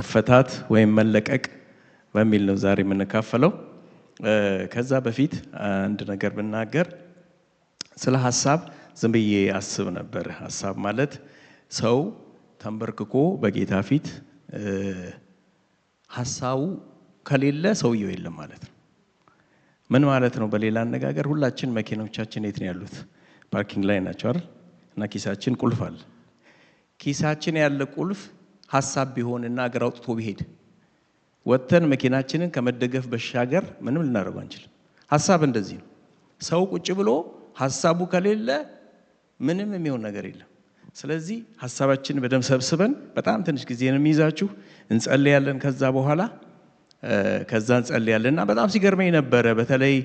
መፈታት ወይም መለቀቅ በሚል ነው ዛሬ የምንካፈለው። ከዛ በፊት አንድ ነገር ብናገር ስለ ሐሳብ ዝም ብዬ አስብ ነበር። ሐሳብ ማለት ሰው ተንበርክኮ በጌታ ፊት ሐሳቡ ከሌለ ሰውየው የለም ማለት ነው። ምን ማለት ነው? በሌላ አነጋገር ሁላችን መኪናዎቻችን የት ነው ያሉት? ፓርኪንግ ላይ ናቸው አይደል? እና ኪሳችን ቁልፍ አለ። ኪሳችን ያለ ቁልፍ ሐሳብ ቢሆንና እግር አውጥቶ ቢሄድ ወተን መኪናችንን ከመደገፍ በሻገር ምንም ልናደርገው አንችልም። ሐሳብ እንደዚህ ነው። ሰው ቁጭ ብሎ ሐሳቡ ከሌለ ምንም የሚሆን ነገር የለም። ስለዚህ ሐሳባችንን በደንብ ሰብስበን በጣም ትንሽ ጊዜ ነው የሚይዛችሁ እንጸልያለን። ከዛ እንጸልያለንና በጣም ሲገርመኝ ነበረ። በተለይ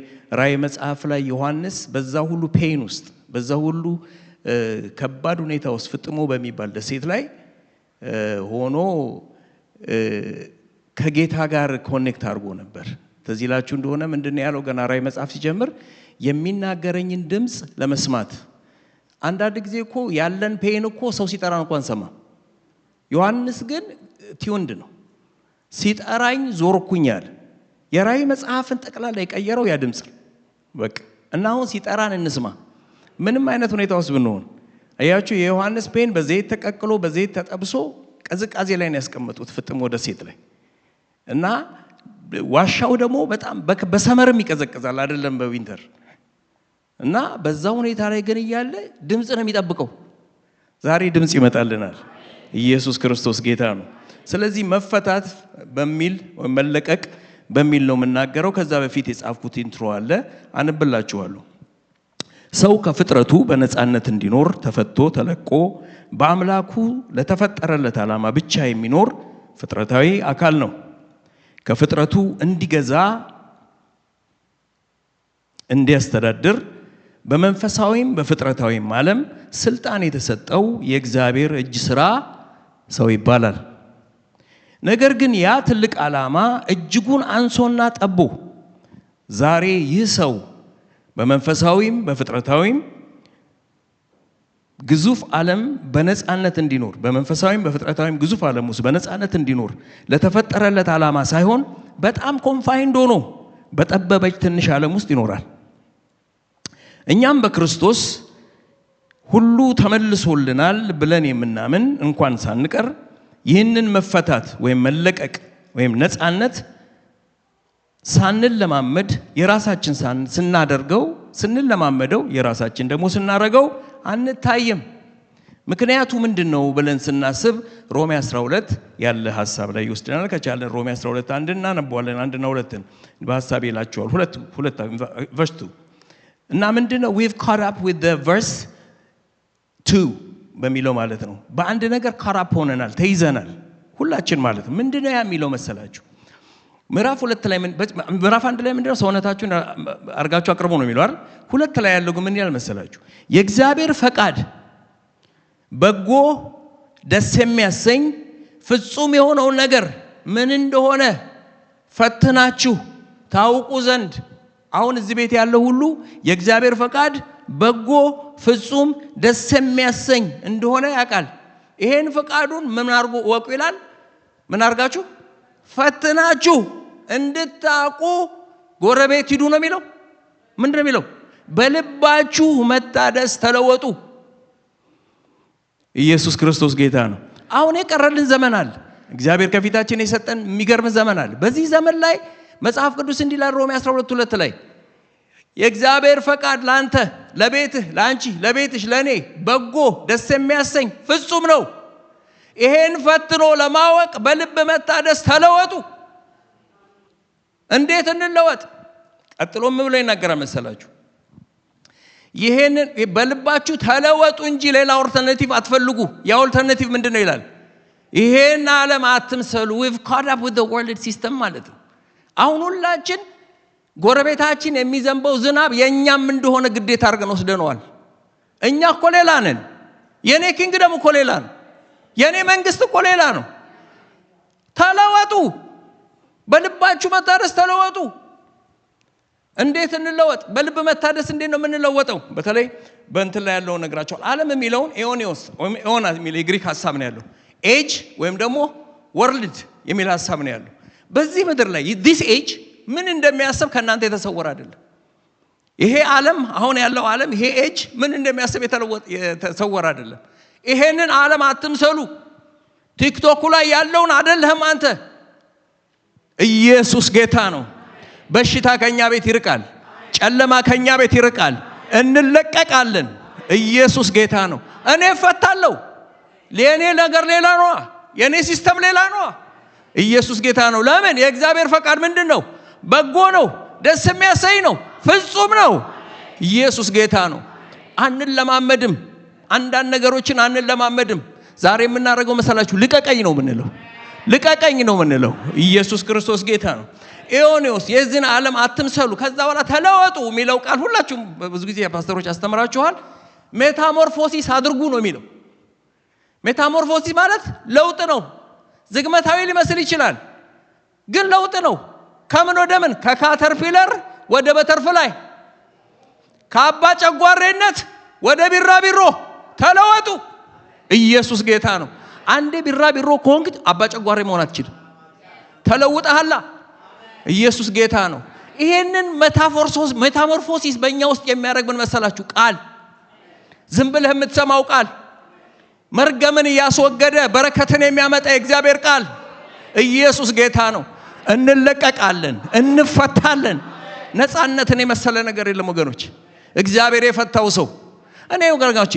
ራእይ መጽሐፍ ላይ ዮሐንስ በዛ ሁሉ ፔን ውስጥ በዛ ሁሉ ከባድ ሁኔታ ውስጥ ፍጥሞ በሚባል ደሴት ላይ ሆኖ ከጌታ ጋር ኮኔክት አድርጎ ነበር። ተዚላችሁ እንደሆነ ምንድነው ያለው? ገና ራእይ መጽሐፍ ሲጀምር የሚናገረኝን ድምጽ ለመስማት። አንዳንድ ጊዜ እኮ ያለን ፔን እኮ ሰው ሲጠራን እንኳን ሰማ። ዮሐንስ ግን ቲዩንድ ነው። ሲጠራኝ ዞርኩኛል። የራእይ መጽሐፍን ጠቅላላ የቀየረው ያ ድምጽ በቃ። እና አሁን ሲጠራን እንስማ። ምንም አይነት ሁኔታ ውስጥ ብንሆን አያችሁ፣ የዮሐንስ ፔን በዘይት ተቀቅሎ በዘይት ተጠብሶ ቅዝቃዜ ላይ ነው ያስቀመጡት ፍጥሞ ደሴት ላይ። እና ዋሻው ደግሞ በጣም በሰመርም ይቀዘቅዛል አይደለም በዊንተር። እና በዛ ሁኔታ ላይ ግን እያለ ድምጽ ነው የሚጠብቀው። ዛሬ ድምጽ ይመጣልናል። ኢየሱስ ክርስቶስ ጌታ ነው። ስለዚህ መፈታት በሚል መለቀቅ በሚል ነው የምናገረው። ከዛ በፊት የጻፍኩት ኢንትሮ አለ አንብላችኋለሁ። ሰው ከፍጥረቱ በነፃነት እንዲኖር ተፈቶ ተለቆ በአምላኩ ለተፈጠረለት ዓላማ ብቻ የሚኖር ፍጥረታዊ አካል ነው። ከፍጥረቱ እንዲገዛ እንዲያስተዳድር በመንፈሳዊም በፍጥረታዊም ዓለም ስልጣን የተሰጠው የእግዚአብሔር እጅ ሥራ ሰው ይባላል። ነገር ግን ያ ትልቅ ዓላማ እጅጉን አንሶና ጠቦ ዛሬ ይህ ሰው በመንፈሳዊም በፍጥረታዊም ግዙፍ ዓለም በነፃነት እንዲኖር በመንፈሳዊም በፍጥረታዊም ግዙፍ ዓለም ውስጥ በነፃነት እንዲኖር ለተፈጠረለት ዓላማ ሳይሆን በጣም ኮንፋይንድ ሆኖ በጠበበች ትንሽ ዓለም ውስጥ ይኖራል። እኛም በክርስቶስ ሁሉ ተመልሶልናል ብለን የምናምን እንኳን ሳንቀር ይህንን መፈታት ወይም መለቀቅ ወይም ነፃነት ሳንለማመድ የራሳችን ስንለማመደው የራሳችን ደግሞ ስናረገው አንታይም። ምክንያቱ ምንድነው ብለን ስናስብ ሮሜ 12 ያለ ሐሳብ ላይ ይወስደናል። ከቻለን ሮሜ 12 አንድ እናነባዋለን። አንድና ሁለትን በሐሳብ ይላችኋል። ሁለት verse 2 እና ምንድነው we've caught up with the verse 2 በሚለው ማለት ነው። በአንድ ነገር ካራፕ ሆነናል፣ ተይዘናል ሁላችን ማለት ነው። ምንድነው ያ የሚለው መሰላችሁ? ምዕራፍ 2 ላይ ምዕራፍ 1 ላይ ምንድነው ሰውነታችሁን አርጋችሁ አቅርቡ ነው የሚለው አይደል? 2 ላይ ያለው ምን ይላል መሰላችሁ? የእግዚአብሔር ፈቃድ በጎ ደስ የሚያሰኝ ፍጹም የሆነው ነገር ምን እንደሆነ ፈትናችሁ ታውቁ ዘንድ። አሁን እዚህ ቤት ያለው ሁሉ የእግዚአብሔር ፈቃድ በጎ ፍጹም ደስ የሚያሰኝ እንደሆነ ያውቃል። ይሄን ፈቃዱን ምን አርጉ ወቁ ይላል። ምን አርጋችሁ ፈትናችሁ እንድታውቁ ጎረቤት ሂዱ ነው የሚለው። ምንድን ነው የሚለው? በልባችሁ መታደስ ተለወጡ። ኢየሱስ ክርስቶስ ጌታ ነው። አሁን የቀረልን ዘመን አለ። እግዚአብሔር ከፊታችን የሰጠን የሚገርም ዘመን አለ። በዚህ ዘመን ላይ መጽሐፍ ቅዱስ እንዲህ ይላል ሮሜ 12:2 ላይ የእግዚአብሔር ፈቃድ ላንተ ለቤትህ ላንቺ ለቤትሽ ለኔ በጎ ደስ የሚያሰኝ ፍጹም ነው። ይሄን ፈትኖ ለማወቅ በልብ መታደስ ተለወጡ። እንዴት እንለወጥ? ቀጥሎም ብሎ ይናገራል መሰላችሁ? ይሄን በልባችሁ ተለወጡ እንጂ ሌላ ኦልተርናቲቭ አትፈልጉ። ያ ኦልተርናቲቭ ምንድነው ይላል? ይሄን ዓለም አትምሰሉ። we've caught up with the world system ማለት ነው። አሁን ሁላችን ጎረቤታችን የሚዘንበው ዝናብ የኛም እንደሆነ ግዴታ አድርገን ወስደነዋል። እኛ እኮ ሌላ ነን። የኔ ኪንግደም እኮ ሌላ ነው። የኔ መንግስት እኮ ሌላ ነው። ተለወጡ። በልባችሁ መታደስ ተለወጡ። እንዴት እንለወጥ? በልብ መታደስ እንዴት ነው የምንለወጠው? በተለይ በእንትን ላይ ያለው ነግራቸዋል። ዓለም የሚለውን ኤዮኒዮስ ወይም ኤዮና የሚል የግሪክ ሐሳብ ነው ያለው። ኤጅ ወይም ደግሞ ወርልድ የሚል ሐሳብ ነው ያለው። በዚህ ምድር ላይ this age ምን እንደሚያስብ ከናንተ የተሰወረ አይደለም። ይሄ ዓለም አሁን ያለው ዓለም ይሄ ኤጅ ምን እንደሚያስብ የተሰወረ አይደለም። ይሄንን ዓለም አትምሰሉ። ቲክቶክ ላይ ያለውን አይደለም አንተ። ኢየሱስ ጌታ ነው። በሽታ ከኛ ቤት ይርቃል። ጨለማ ከኛ ቤት ይርቃል። እንለቀቃለን። ኢየሱስ ጌታ ነው። እኔ እፈታለሁ። ለኔ ነገር ሌላ ነው። የኔ ሲስተም ሌላ ነው። ኢየሱስ ጌታ ነው። ለምን? የእግዚአብሔር ፈቃድ ምንድነው? በጎ ነው፣ ደስ የሚያሰኝ ነው፣ ፍጹም ነው። ኢየሱስ ጌታ ነው። አንለማመድም። አንዳንድ ነገሮችን አንለማመድም። ዛሬ የምናደርገው መሰላችሁ ልቀቀኝ ነው የምንለው። ልቀቀኝ ነው የምንለው። ኢየሱስ ክርስቶስ ጌታ ነው። ኤዮኒዮስ የዚህን ዓለም አትምሰሉ ከዛ በኋላ ተለወጡ የሚለው ቃል ሁላችሁም ብዙ ጊዜ ፓስተሮች አስተምራችኋል። ሜታሞርፎሲስ አድርጉ ነው የሚለው። ሜታሞርፎሲስ ማለት ለውጥ ነው። ዝግመታዊ ሊመስል ይችላል፣ ግን ለውጥ ነው። ከምን ወደ ምን? ከካተርፒለር ወደ በተርፍላይ፣ ከአባ ጨጓሬነት ወደ ቢራቢሮ ተለወጡ። ኢየሱስ ጌታ ነው። አንዴ ቢራቢሮ ከሆንክ አባ ጨጓሬ መሆን አትችልም። ተለውጠሃላ። ኢየሱስ ጌታ ነው። ይሄንን ሜታሞርፎሲስ በእኛ ውስጥ የሚያደርግ ምን መሰላችሁ? ቃል፣ ዝም ብለህ የምትሰማው ቃል፣ መርገምን እያስወገደ በረከትን የሚያመጣ የእግዚአብሔር ቃል። ኢየሱስ ጌታ ነው። እንለቀቃለን፣ እንፈታለን። ነፃነትን የመሰለ ነገር የለም ወገኖች። እግዚአብሔር የፈታው ሰው እኔ ወገኖቼ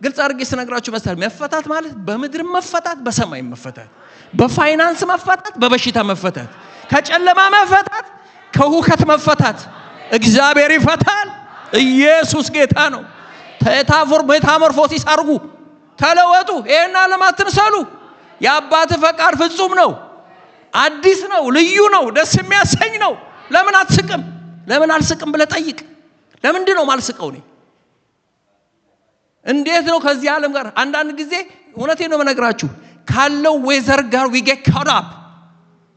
ግልጽ አድርጌ ስነግራችሁ መሰለ መፈታት ማለት በምድር መፈታት፣ በሰማይ መፈታት፣ በፋይናንስ መፈታት፣ በበሽታ መፈታት፣ ከጨለማ መፈታት፣ ከሁከት መፈታት። እግዚአብሔር ይፈታል። ኢየሱስ ጌታ ነው። ሜታሞርፎሲስ አድርጉ፣ ተለወጡ። ይሄን ዓለም አትምሰሉ። የአባት ፈቃድ ፍጹም ነው፣ አዲስ ነው፣ ልዩ ነው፣ ደስ የሚያሰኝ ነው። ለምን አትስቅም? ለምን አልስቅም ብለህ ጠይቅ። ለምንድን ነው ማልስቀው? እኔ እንዴት ነው ከዚህ ዓለም ጋር? አንዳንድ ጊዜ እውነቴን ነው መነግራችሁ ካለው ዌዘር ጋር we get caught up።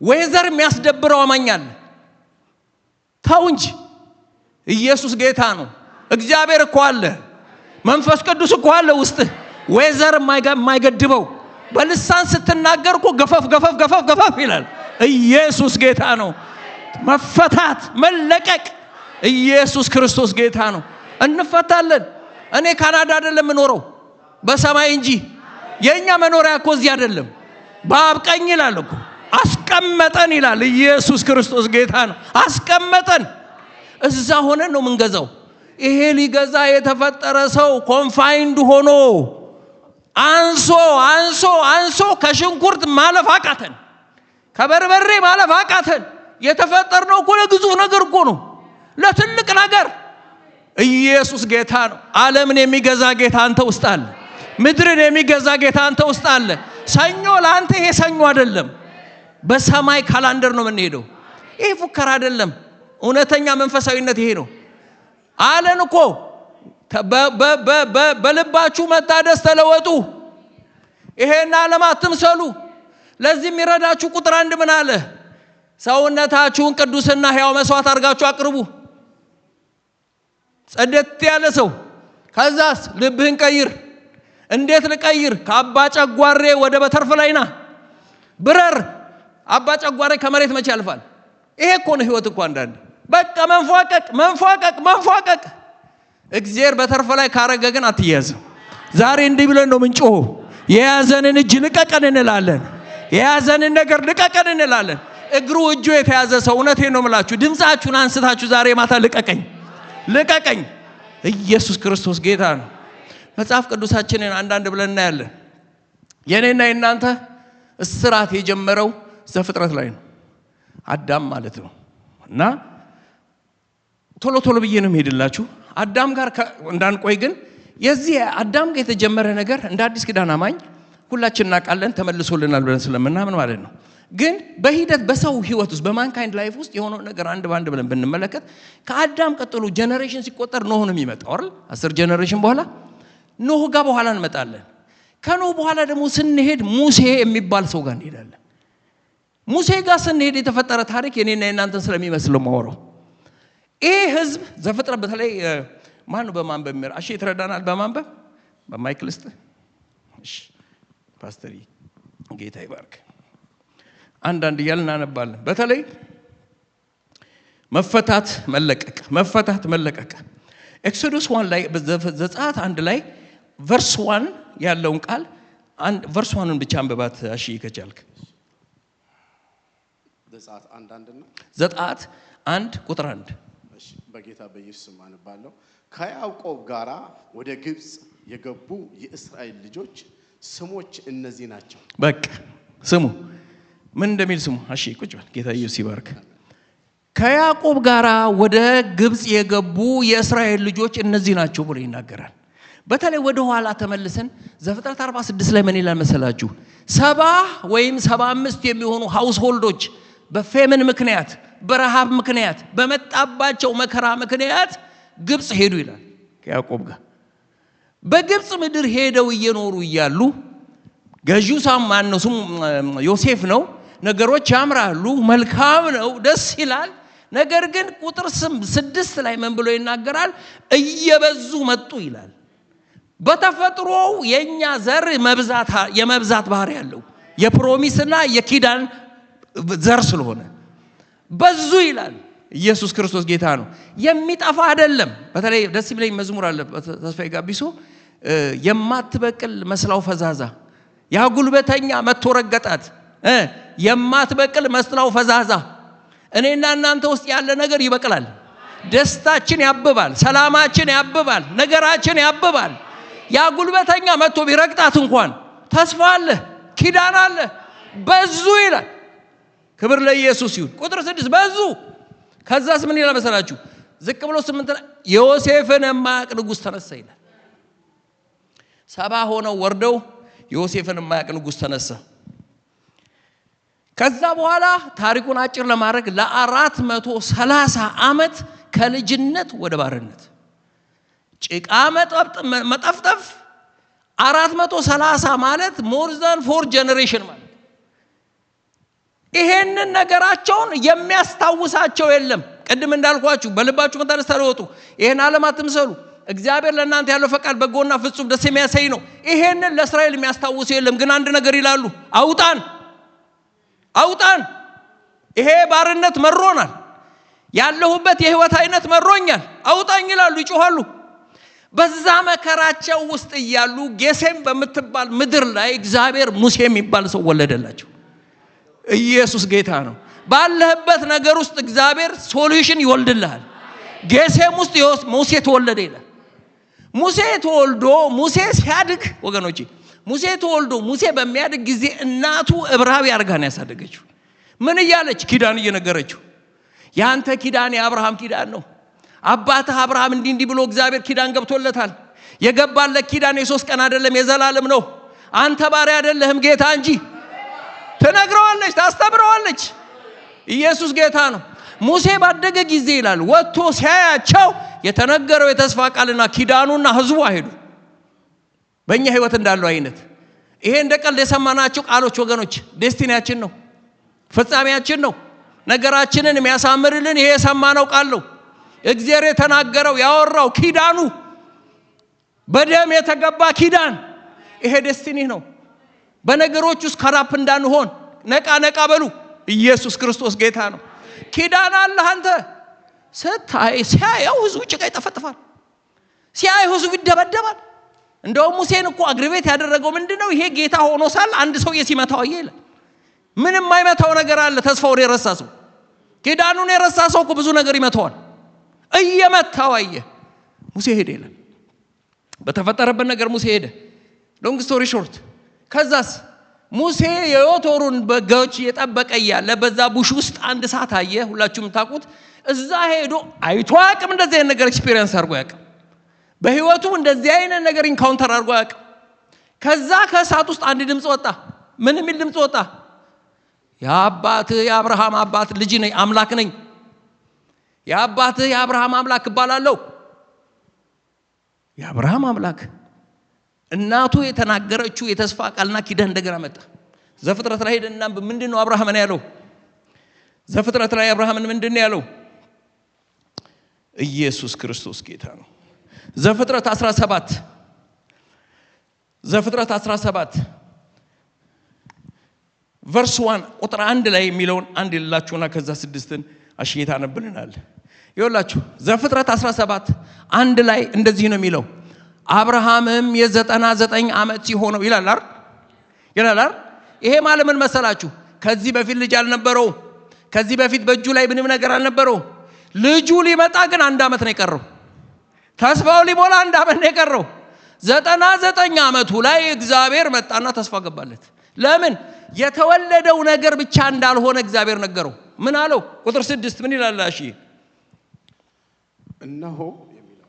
ዌዘር የሚያስደብረው አማኛል ተው እንጂ። ኢየሱስ ጌታ ነው። እግዚአብሔር እኮ አለ፣ መንፈስ ቅዱስ እኮ አለ ውስጥ። ዌዘር የማይገድበው በልሳን ስትናገር እኮ ገፈፍ ይላል። ኢየሱስ ጌታ ነው። መፈታት፣ መለቀቅ። ኢየሱስ ክርስቶስ ጌታ ነው። እንፈታለን። እኔ ካናዳ አይደለም የምኖረው በሰማይ እንጂ። የኛ መኖሪያ እኮ እዚህ አይደለም። በአብ ቀኝ ይላል እኮ አስቀመጠን ይላል። ኢየሱስ ክርስቶስ ጌታ ነው። አስቀመጠን። እዛ ሆነን ነው የምንገዛው። ይሄ ሊገዛ የተፈጠረ ሰው ኮንፋይንድ ሆኖ አንሶ ከሽንኩርት ማለፍ አቃተን፣ ከበርበሬ ማለፍ አቃተን። የተፈጠርነው እኮ ለግዙፍ ነገር እኮ ነው፣ ለትልቅ ነገር። ኢየሱስ ጌታ ነው። ዓለምን የሚገዛ ጌታ አንተ ውስጥ አለ። ምድርን የሚገዛ ጌታ አንተ ውስጥ አለ። ሰኞ ለአንተ ይሄ ሰኞ አይደለም። በሰማይ ካላንደር ነው የምንሄደው። ይሄ ፉከራ አይደለም። እውነተኛ መንፈሳዊነት ይሄ ነው። አለን እኮ በልባችሁ መታደስ ተለወጡ። ይሄን ዓለም አትምሰሉ። ለዚህ የሚረዳችሁ ቁጥር 1 ምን አለ? ሰውነታችሁን ቅዱስና ሕያው መስዋዕት አድርጋችሁ አቅርቡ። ጸደት ያለ ሰው። ከዛስ ልብህን ቀይር። እንዴት ልቀይር? ከአባ ጨጓሬ ወደ በተርፍላይ ና፣ ብረር። አባ ጨጓሬ ከመሬት መቼ ያልፋል? ይሄ እኮ ነው ህይወት እኮ። አንዳንድ በቃ መንፏቀቅ። እግዚአብሔር በተርፍላይ ካረገ ግን አትያዝም። ዛሬ እንዲህ ብለን ነው ምንጮህ። የያዘንን እጅ ልቀቀን እንላለን። የያዘንን ነገር ልቀቀን እንላለን። እግሩ እጁ የተያዘ ሰው እውነቴን ነው የምላችሁ፣ ድምጻችሁን አንስታችሁ ዛሬ ማታ ልቀቀኝ። ኢየሱስ ክርስቶስ ጌታ ነው። መጽሐፍ ቅዱሳችንን አንዳንድ ብለን እናያለን። የኔና የናንተ እስራት የጀመረው ዘፍጥረት ላይ ነው፣ አዳም ማለት ነው። እና ቶሎ ብዬ ነው የምሄድላችሁ አዳም ጋር እንዳንቆይ። ግን የዚህ አዳም ጋር የተጀመረ ነገር እንደ አዲስ ኪዳን አማኝ ሁላችን እናውቃለን፣ ተመልሶልናል ብለን ስለምናምን ማለት ነው። ግን በሂደት በሰው ህይወት ውስጥ በማንካይንድ ላይፍ ውስጥ የሆነው ነገር አንድ ባንድ ብለን ብንመለከት ከአዳም ቀጥሎ ጄነሬሽን ሲቆጠር ኖህ ነው የሚመጣው አይደል? 10 ጄነሬሽን በኋላ ኖህ ጋር በኋላ እንመጣለን። ከኖህ በኋላ ደግሞ ስንሄድ ሙሴ የሚባል ሰው ጋር እንሄዳለን። ሙሴ ጋር ስንሄድ የተፈጠረ ታሪክ የኔና የናንተን ስለሚመስለው ማወራው። ይሄ ህዝብ ዘፍጥረት በተለይ ማን በማንበብ ምር አሺ ይተረዳናል። በማንበብ በማይክል ውስጥ እሺ ፓስተር ጌታ ይባርክ። አንዳንድ እያልን እናነባለን። በተለይ መፈታት መለቀቅ ኤክሶዱስ 1 ላይ ዘጸአት 1 ላይ ቨርስ 1 ያለውን ቃል ቨርስ 1ን ብቻ አንብባት እሺ ከቻልክ። ዘጸአት 1 ቁጥር 1 እሺ በጌታ በኢየሱስ ስም አንባለሁ። ከያዕቆብ ጋራ ወደ ግብጽ የገቡ የእስራኤል ልጆች ስሞች እነዚህ ናቸው። በቃ ስሙ ምን እንደሚል ስሙ። እሺ ቁጭ በል ጌታ ኢየሱስ ይባርክ። ከያዕቆብ ጋራ ወደ ግብጽ የገቡ የእስራኤል ልጆች እነዚህ ናቸው ብሎ ይናገራል። በተለይ ወደ ኋላ ተመልሰን ዘፍጥረት 46 ላይ ምን ይላል መሰላችሁ? 70 ወይም 75 የሚሆኑ ሃውስሆልዶች በፌመን ምክንያት በረሃብ ምክንያት በመጣባቸው መከራ ምክንያት ግብጽ ሄዱ ይላል ከያዕቆብ ጋር። በግብጽ ምድር ሄደው እየኖሩ እያሉ ገዢው ሳማን ነው ዮሴፍ ነው። ነገሮች ያምራሉ፣ መልካም ነው፣ ደስ ይላል። ነገር ግን ቁጥር 6 ላይ ምን ብሎ ይናገራል? እየበዙ መጡ ይላል። በተፈጥሮው የኛ ዘር የመብዛት ባህሪ ያለው የፕሮሚስና የኪዳን ዘር ስለሆነ በዙ ይላል። ኢየሱስ ክርስቶስ ጌታ ነው፣ የሚጠፋ አይደለም። በተለይ ደስ ይለኝ መዝሙር አለ ተስፋዬ ጋቢሶ የማትበቅል መስላው ፈዛዛ ያ ጉልበተኛ መጥቶ ረገጣት የማትበቅል መስላው ፈዛዛ። እኔና እናንተ ውስጥ ያለ ነገር ይበቅላል። ደስታችን ያብባል፣ ሰላማችን ያብባል፣ ነገራችን ያብባል። ያ ጉልበተኛ መጥቶ ቢረግጣት እንኳን ተስፋ አለ፣ ኪዳን አለ። በዙ ይላል። ክብር ለኢየሱስ ይሁን። ቁጥር 6 በዙ። ከዛስ ምን ይላል መሰላችሁ? ዝቅ ብሎ 8 ላይ ዮሴፍን የማያውቅ ንጉሥ ተነሳ ይላል። 70 ሆነው ወርደው ዮሴፍን የማያውቅ ንጉሥ ተነሳ። ከዛ በኋላ ታሪኩን አጭር ለማድረግ ለ430 ዓመት ከልጅነት ወደ ባርነት ጭቃ መጠፍጠፍ 430 ማለት ሞር ዛን 4 ጀነሬሽን ማለት። ይሄንን ነገራቸውን የሚያስታውሳቸው የለም። ቅድም እንዳልኳችሁ በልባችሁ መታደስ ተለወጡ፣ ይሄን ዓለም አትምሰሉ፣ እግዚአብሔር ለእናንተ ያለው ፈቃድ በጎና ፍጹም ደስ የሚያሰኝ ነው። ይሄንን ለእስራኤል የሚያስታውሱ የለም። ግን አንድ ነገር ይላሉ፣ አውጣን፣ ይሄ ባርነት መሮናል፣ ያለሁበት የህይወት አይነት መሮኛል፣ አውጣኝ ይላሉ፣ ይጮሃሉ። በዛ መከራቸው ውስጥ እያሉ ጌሴም በምትባል ምድር ላይ እግዚአብሔር ሙሴ የሚባል ሰው ወለደላቸው። ኢየሱስ ጌታ ነው። ባለህበት ነገር ውስጥ እግዚአብሔር ሶሉሽን ይወልድልሃል። ጌሴም ውስጥ ሙሴ ተወለደ ይላል። ሙሴ ተወልዶ ሙሴ ሲያድግ ወገኖቼ ሙሴ ተወልዶ ሙሴ በሚያድግ ጊዜ እናቱ ዕብራዊ አርጋ ነው ያሳደገችው። ምን እያለች? ኪዳን እየነገረችው። ያንተ ኪዳን የአብርሃም ኪዳን ነው። አባትህ አብርሃም እንዲህ ብሎ እግዚአብሔር ኪዳን ገብቶለታል። የገባለት ኪዳን የ3 ቀን አይደለም የዘላለም ነው። አንተ ባሪያ አይደለህም ጌታ እንጂ። ትነግረዋለች፣ ታስተምረዋለች። ኢየሱስ ጌታ ነው። ሙሴ ባደገ ጊዜ ይላል ወጥቶ ሲያያቸው የተነገረው የተስፋ ቃልና ኪዳኑና ህዝቡ አይሄዱ በእኛ ህይወት እንዳለው አይነት ይሄ እንደ ቀልድ የሰማናቸው ቃሎች ወገኖች ዴስቲኒያችን ነው፣ ፍጻሜያችን ነው። ነገራችንን የሚያሳምርልን ይሄ የሰማነው ቃል ነው። እግዚአብሔር የተናገረው ያወራው ኪዳኑ በደም የተገባ ኪዳን ይሄ ዴስቲኒ ነው። በነገሮች ውስጥ ከራፕ እንዳንሆን ነቃ በሉ። ኢየሱስ ክርስቶስ ጌታ ነው። ኪዳን አለ። አንተ ስታይ ሲያየው ህዝቡ ጭቃ ይጠፈጥፋል፣ ሲያየው ህዝቡ ይደበደባል። እንደውም ሙሴን እኮ አግሪቤት ያደረገው ምንድነው? ይሄ ጌታ ሆኖ ሳል አንድ ሰው ሲመታው ይላል። ምንም የማይመታው ነገር አለ? ተስፋውን የረሳ ሰው፣ ኪዳኑን የረሳ ሰው እኮ ብዙ ነገር ይመታዋል። እየመታው አየ። ሙሴ ሄደ ይላል። በተፈጠረበት ነገር ሙሴ ሄደ። ሎንግ ስቶሪ ሾርት ከዛስ ሙሴ የዮቶሩን በጎች የጠበቀ ያለ በዛ ቡሽ ውስጥ አንድ ሰዓት አየ። ሁላችሁም ታውቁት። እዛ ሄዶ አይቶ አቅም እንደዚህ አይነት ነገር ኤክስፒሪየንስ አድርጎ ያውቃል። በህይወቱ እንደዚህ አይነት ነገር ኢንካውንተር አድርጎ ያውቃል። ከዛ ከእሳት ውስጥ አንድ ድምጽ ወጣ። ምን የሚል ድምጽ ወጣ? የአባትህ የአብርሃም አባት ልጅ ነኝ፣ አምላክ ነኝ። የአባትህ የአብርሃም አምላክ እባላለሁ። የአብርሃም አምላክ እናቱ የተናገረችው የተስፋ ቃልና ኪዳን እንደገና መጣ። ዘፍጥረት ላይ ሄደና ምንድነው አብርሃምን ያለው? ዘፍጥረት ላይ አብርሃምን ምንድነው ያለው? ኢየሱስ ክርስቶስ ጌታ ነው። ዘፍጥረት 17 ቨርስ 1 ቁጥር 1 ላይ የሚለውን አንድ ይላችሁና ከዛ 6ን አሽየታ ነብልናል። ይኸውላችሁ ዘፍጥረት 17 1 ላይ እንደዚህ ነው የሚለው አብርሃምም የ99 ዓመት ሲሆነው ይላል አይደል? ይሄ ማለት ምን መሰላችሁ? ከዚህ በፊት ልጅ አልነበረው። ከዚህ በፊት በእጁ ላይ ምንም ነገር አልነበረው። ልጁ ሊመጣ ግን 1 ዓመት ነው የቀረው። ተስፋው ሊሞላ 1 ዓመት ነው የቀረው። 99 ዓመቱ ላይ እግዚአብሔር መጣና ተስፋ ገባለት። ለምን? የተወለደው ነገር ብቻ እንዳልሆነ እግዚአብሔር ነገረው። ምን አለው? ቁጥር 6 ምን ይላል? እሺ እነሆ የሚለው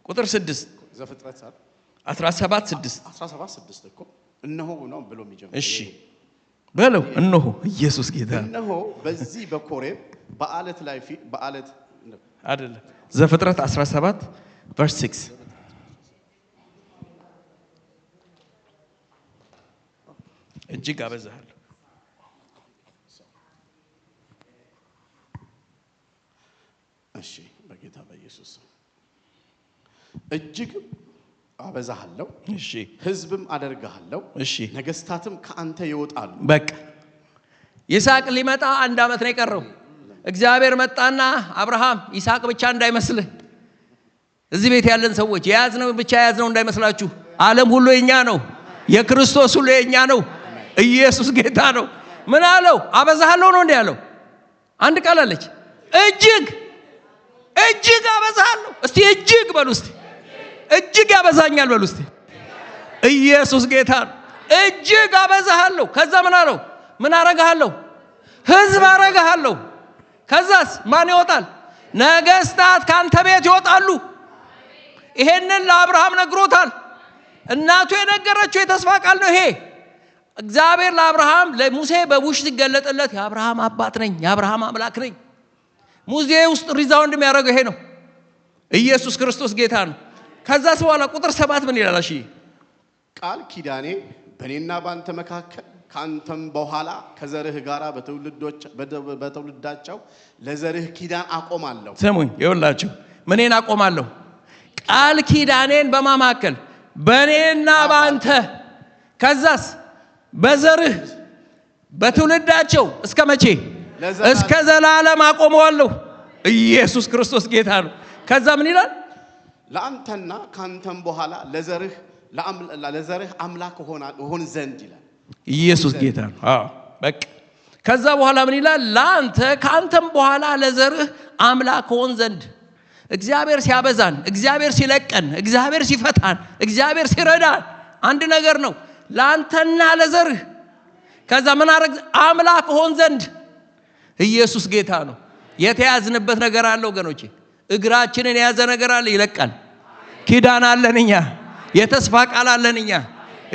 ቁጥር 6 ዘፍጥረት 17:6 እኮ እነሆ ነው ብሎ የሚጀምር። እሺ በለው እነሆ ኢየሱስ ጌታ። እነሆ በዚህ በኮሬብ በአለት ላይ በአለት አይደለም። ዘፍጥረት 17:6 እጅግ አበዛሃለሁ። እሺ በጌታ በኢየሱስ እጅግ አበዛሃለሁ፣ እሺ ሕዝብም አደርግሃለሁ፣ እሺ ነገስታትም ከአንተ ይወጣሉ። በቃ ይስሐቅ ሊመጣ 1 ዓመት ነው የቀረው። እግዚአብሔር መጣና አብርሃም ይስሐቅ ብቻ እንዳይመስልህ፣ እዚህ ቤት ያለን ሰዎች የያዝነው ብቻ የያዝነው እንዳይመስላችሁ። ዓለም ሁሉ የኛ ነው። የክርስቶስ ሁሉ የኛ ነው። ኢየሱስ ጌታ ነው። ምን አለው? አበዛሃለሁ ነው እንዴ ያለው? አንድ ቃል አለች፣ እጅግ አበዛሃለሁ። እስቲ እጅግ በሉ እስቲ፣ እጅግ ያበዛኛል በሉ እስቲ። ኢየሱስ ጌታ ነው። እጅግ አበዛሃለሁ። ከዛ ምን አለው? ምን አረጋሃለሁ? ሕዝብ አረጋሃለሁ። ከዛስ ማን ይወጣል? ነገስታት ካንተ ቤት ይወጣሉ። ይሄንን ለአብርሃም ነግሮታል። እናቱ የነገረችው የተስፋ ቃል ነው ይሄ። እግዚአብሔር ለአብርሃም ለሙሴ በቡሽ ሲገለጥለት የአብርሃም አባት ነኝ፣ የአብርሃም አምላክ ነኝ። ሙሴ ውስጥ ሪዛውንድ የሚያደርገው ይሄ ነው። ኢየሱስ ክርስቶስ ጌታ ነው። ከዛስ በኋላ ቁጥር 7 ምን ይላል? እሺ ቃል ኪዳኔ በእኔና ባንተ መካከል ካንተም በኋላ ከዘርህ ጋር በትውልዳቸው ለዘርህ ኪዳን አቆማለሁ። ስሙኝ፣ ይኸውላችሁ ምንን አቆማለሁ? ቃል ኪዳኔን በማማከል በእኔና ባንተ፣ ከዛስ በዘርህ በትውልዳቸው እስከ መቼ? እስከ ዘላለም አቆመዋለሁ። ኢየሱስ ክርስቶስ ጌታ ነው። ከዛ ምን ይላል? ለአንተና ካንተም በኋላ ለዘርህ አምላክ ሆን ዘንድ ይላል። ኢየሱስ ጌታ ነው። አዎ በቃ ከዛ በኋላ ምን ይላል? ለአንተ ካንተም በኋላ ለዘርህ አምላክ ሆን ዘንድ። እግዚአብሔር ሲያበዛን፣ እግዚአብሔር ሲለቀን፣ እግዚአብሔር ሲፈታን፣ እግዚአብሔር ሲረዳን አንድ ነገር ነው፣ ለአንተና ለዘርህ። ከዛ ምን አረግ? አምላክ ሆን ዘንድ። ኢየሱስ ጌታ ነው። የተያዝንበት ነገር አለ ወገኖቼ። እግራችንን የያዘ ነገር አለ፣ ይለቃል። ኪዳን አለን እኛ፣ የተስፋ ቃል አለን እኛ።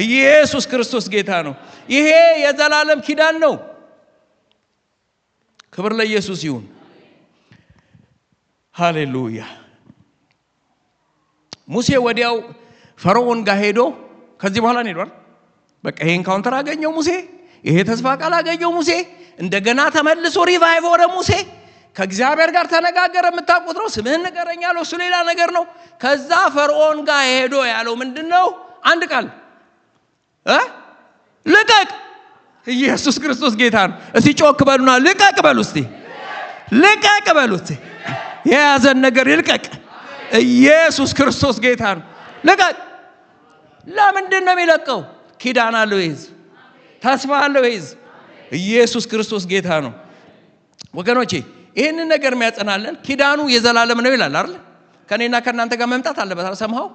ኢየሱስ ክርስቶስ ጌታ ነው። ይሄ የዘላለም ኪዳን ነው። ክብር ለኢየሱስ ይሁን። ሃሌሉያ። ሙሴ ወዲያው ፈርዖን ጋር ሄዶ ከዚህ በኋላ ሄዷል። በቃ ይሄን ካውንተር አገኘው ሙሴ፣ ይሄ ተስፋ ቃል አገኘው ሙሴ። እንደገና ተመልሶ ሪቫይቭ ወደ ሙሴ ከእግዚአብሔር ጋር ተነጋገረ። የምታውቁት ነው። ስምህን ንገረኝ አለው፣ እሱ ሌላ ነገር ነው። ከዛ ፈርዖን ጋር ሄዶ ያለው ምንድነው? አንድ ቃል ልቀቅ። ኢየሱስ ክርስቶስ ጌታ ነው። እስቲ ጮክ በሉና ልቀቅ በሉ እስቲ፣ ልቀቅ በሉ እስቲ። የያዘን ነገር ይልቀቅ። ኢየሱስ ክርስቶስ ጌታ ነው። ልቀቅ። ለምንድን ነው የሚለቀው? ኪዳን አለው ሕዝብ፣ ተስፋ አለው ሕዝብ። ኢየሱስ ክርስቶስ ጌታ ነው ወገኖቼ። ይህንን ነገር የሚያጸናለን ኪዳኑ የዘላለም ነው ይላል አይደል? ከኔና ከእናንተ ጋር መምጣት አለበት አልሰማው።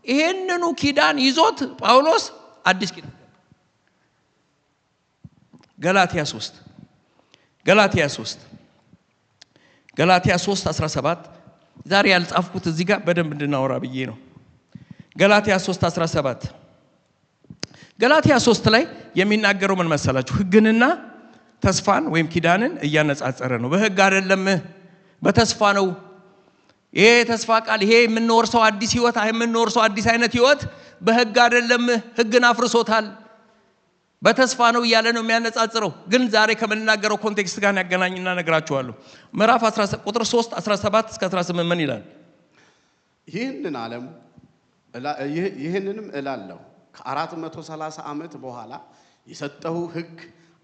ይህንኑ ኪዳን ይዞት ጳውሎስ አዲስ ኪዳን ገላትያ 3:17 ዛሬ ያልጻፍኩት እዚህ ጋር በደንብ እንድናወራ ብዬ ነው። ገላትያ 3:17 ገላትያ 3 ላይ የሚናገረው ምን መሰላችሁ? ሕግንና ተስፋን ወይም ኪዳንን እያነጻጸረ ነው። በሕግ አይደለም፣ በተስፋ ነው። ይሄ ተስፋ ቃል፣ ይሄ የምንወርሰው አዲስ ህይወት፣ የምንወርሰው አዲስ አይነት ህይወት በሕግ አይደለም። ሕግን አፍርሶታል። በተስፋ ነው እያለ ነው የሚያነጻጽረው። ግን ዛሬ ከምንናገረው ኮንቴክስት ጋር ያገናኝና ነግራችኋለሁ። ምዕራፍ 10 ቁጥር 3 17 እስከ 18 ምን ይላል? ይህንንም እላለሁ ከ430 ዓመት በኋላ የሰጠሁ ሕግ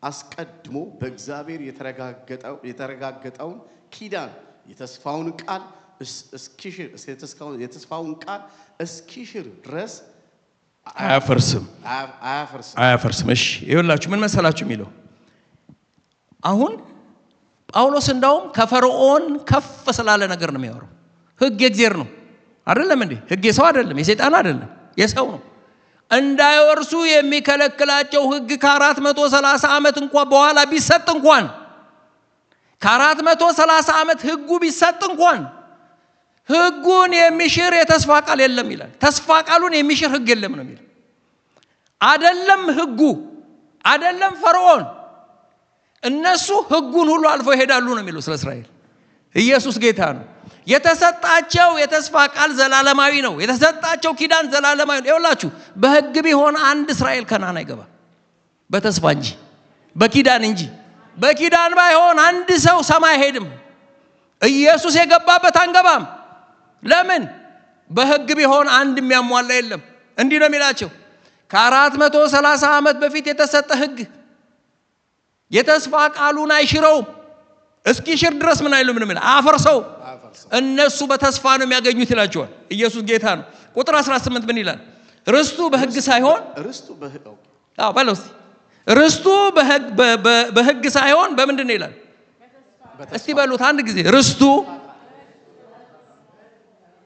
አስቀድሞ በእግዚአብሔር የተረጋገጠውን ኪዳን የተስፋውን ቃል እስኪሽር ድረስ አያፈርስም። እሺ ይኸውላችሁ ምን መሰላችሁ የሚለው አሁን ጳውሎስ እንዳውም ከፈርዖን ከፍ ስላለ ነገር ነው የሚያወራው። ሕግ የእግዚአብሔር ነው አይደለም እንዴ? ሕግ የሰው አይደለም፣ የሰይጣን አይደለም፣ የሰው ነው። እንዳይወርሱ የሚከለክላቸው ሕግ ከ430 ዓመት እንኳን በኋላ ቢሰጥ እንኳን ከ430 ዓመት ሕጉ ቢሰጥ እንኳን ሕጉን የሚሽር የተስፋ ቃል የለም ይላል። ተስፋ ቃሉን የሚሽር ሕግ የለም ነው የሚለው። አይደለም ሕጉ አይደለም ፈርዖን፣ እነሱ ሕጉን ሁሉ አልፈው ይሄዳሉ ነው የሚለው ስለ እስራኤል። ኢየሱስ ጌታ ነው። የተሰጣቸው የተስፋ ቃል ዘላለማዊ ነው። የተሰጣቸው ኪዳን ዘላለማዊ ነው። ይኸውላችሁ በሕግ ቢሆን አንድ እስራኤል ከነዓን አይገባም፣ በተስፋ እንጂ በኪዳን እንጂ። በኪዳን ባይሆን አንድ ሰው ሰማይ አይሄድም። ኢየሱስ የገባበት አንገባም። ለምን? በሕግ ቢሆን አንድ የሚያሟላ የለም። እንዲህ ነው የሚላቸው ከ430 ዓመት በፊት የተሰጠ ሕግ የተስፋ ቃሉን አይሽረውም። እስኪሽር ድረስ ምን አይሉም ነው አፈርሰው። እነሱ በተስፋ ነው የሚያገኙት ይላቸዋል። ኢየሱስ ጌታ ነው። ቁጥር 18 ምን ይላል? ርስቱ በሕግ ሳይሆን ርስቱ በሕግ ሳይሆን በምንድን ነው ይላል? እስቲ በሉት አንድ ጊዜ ርስቱ።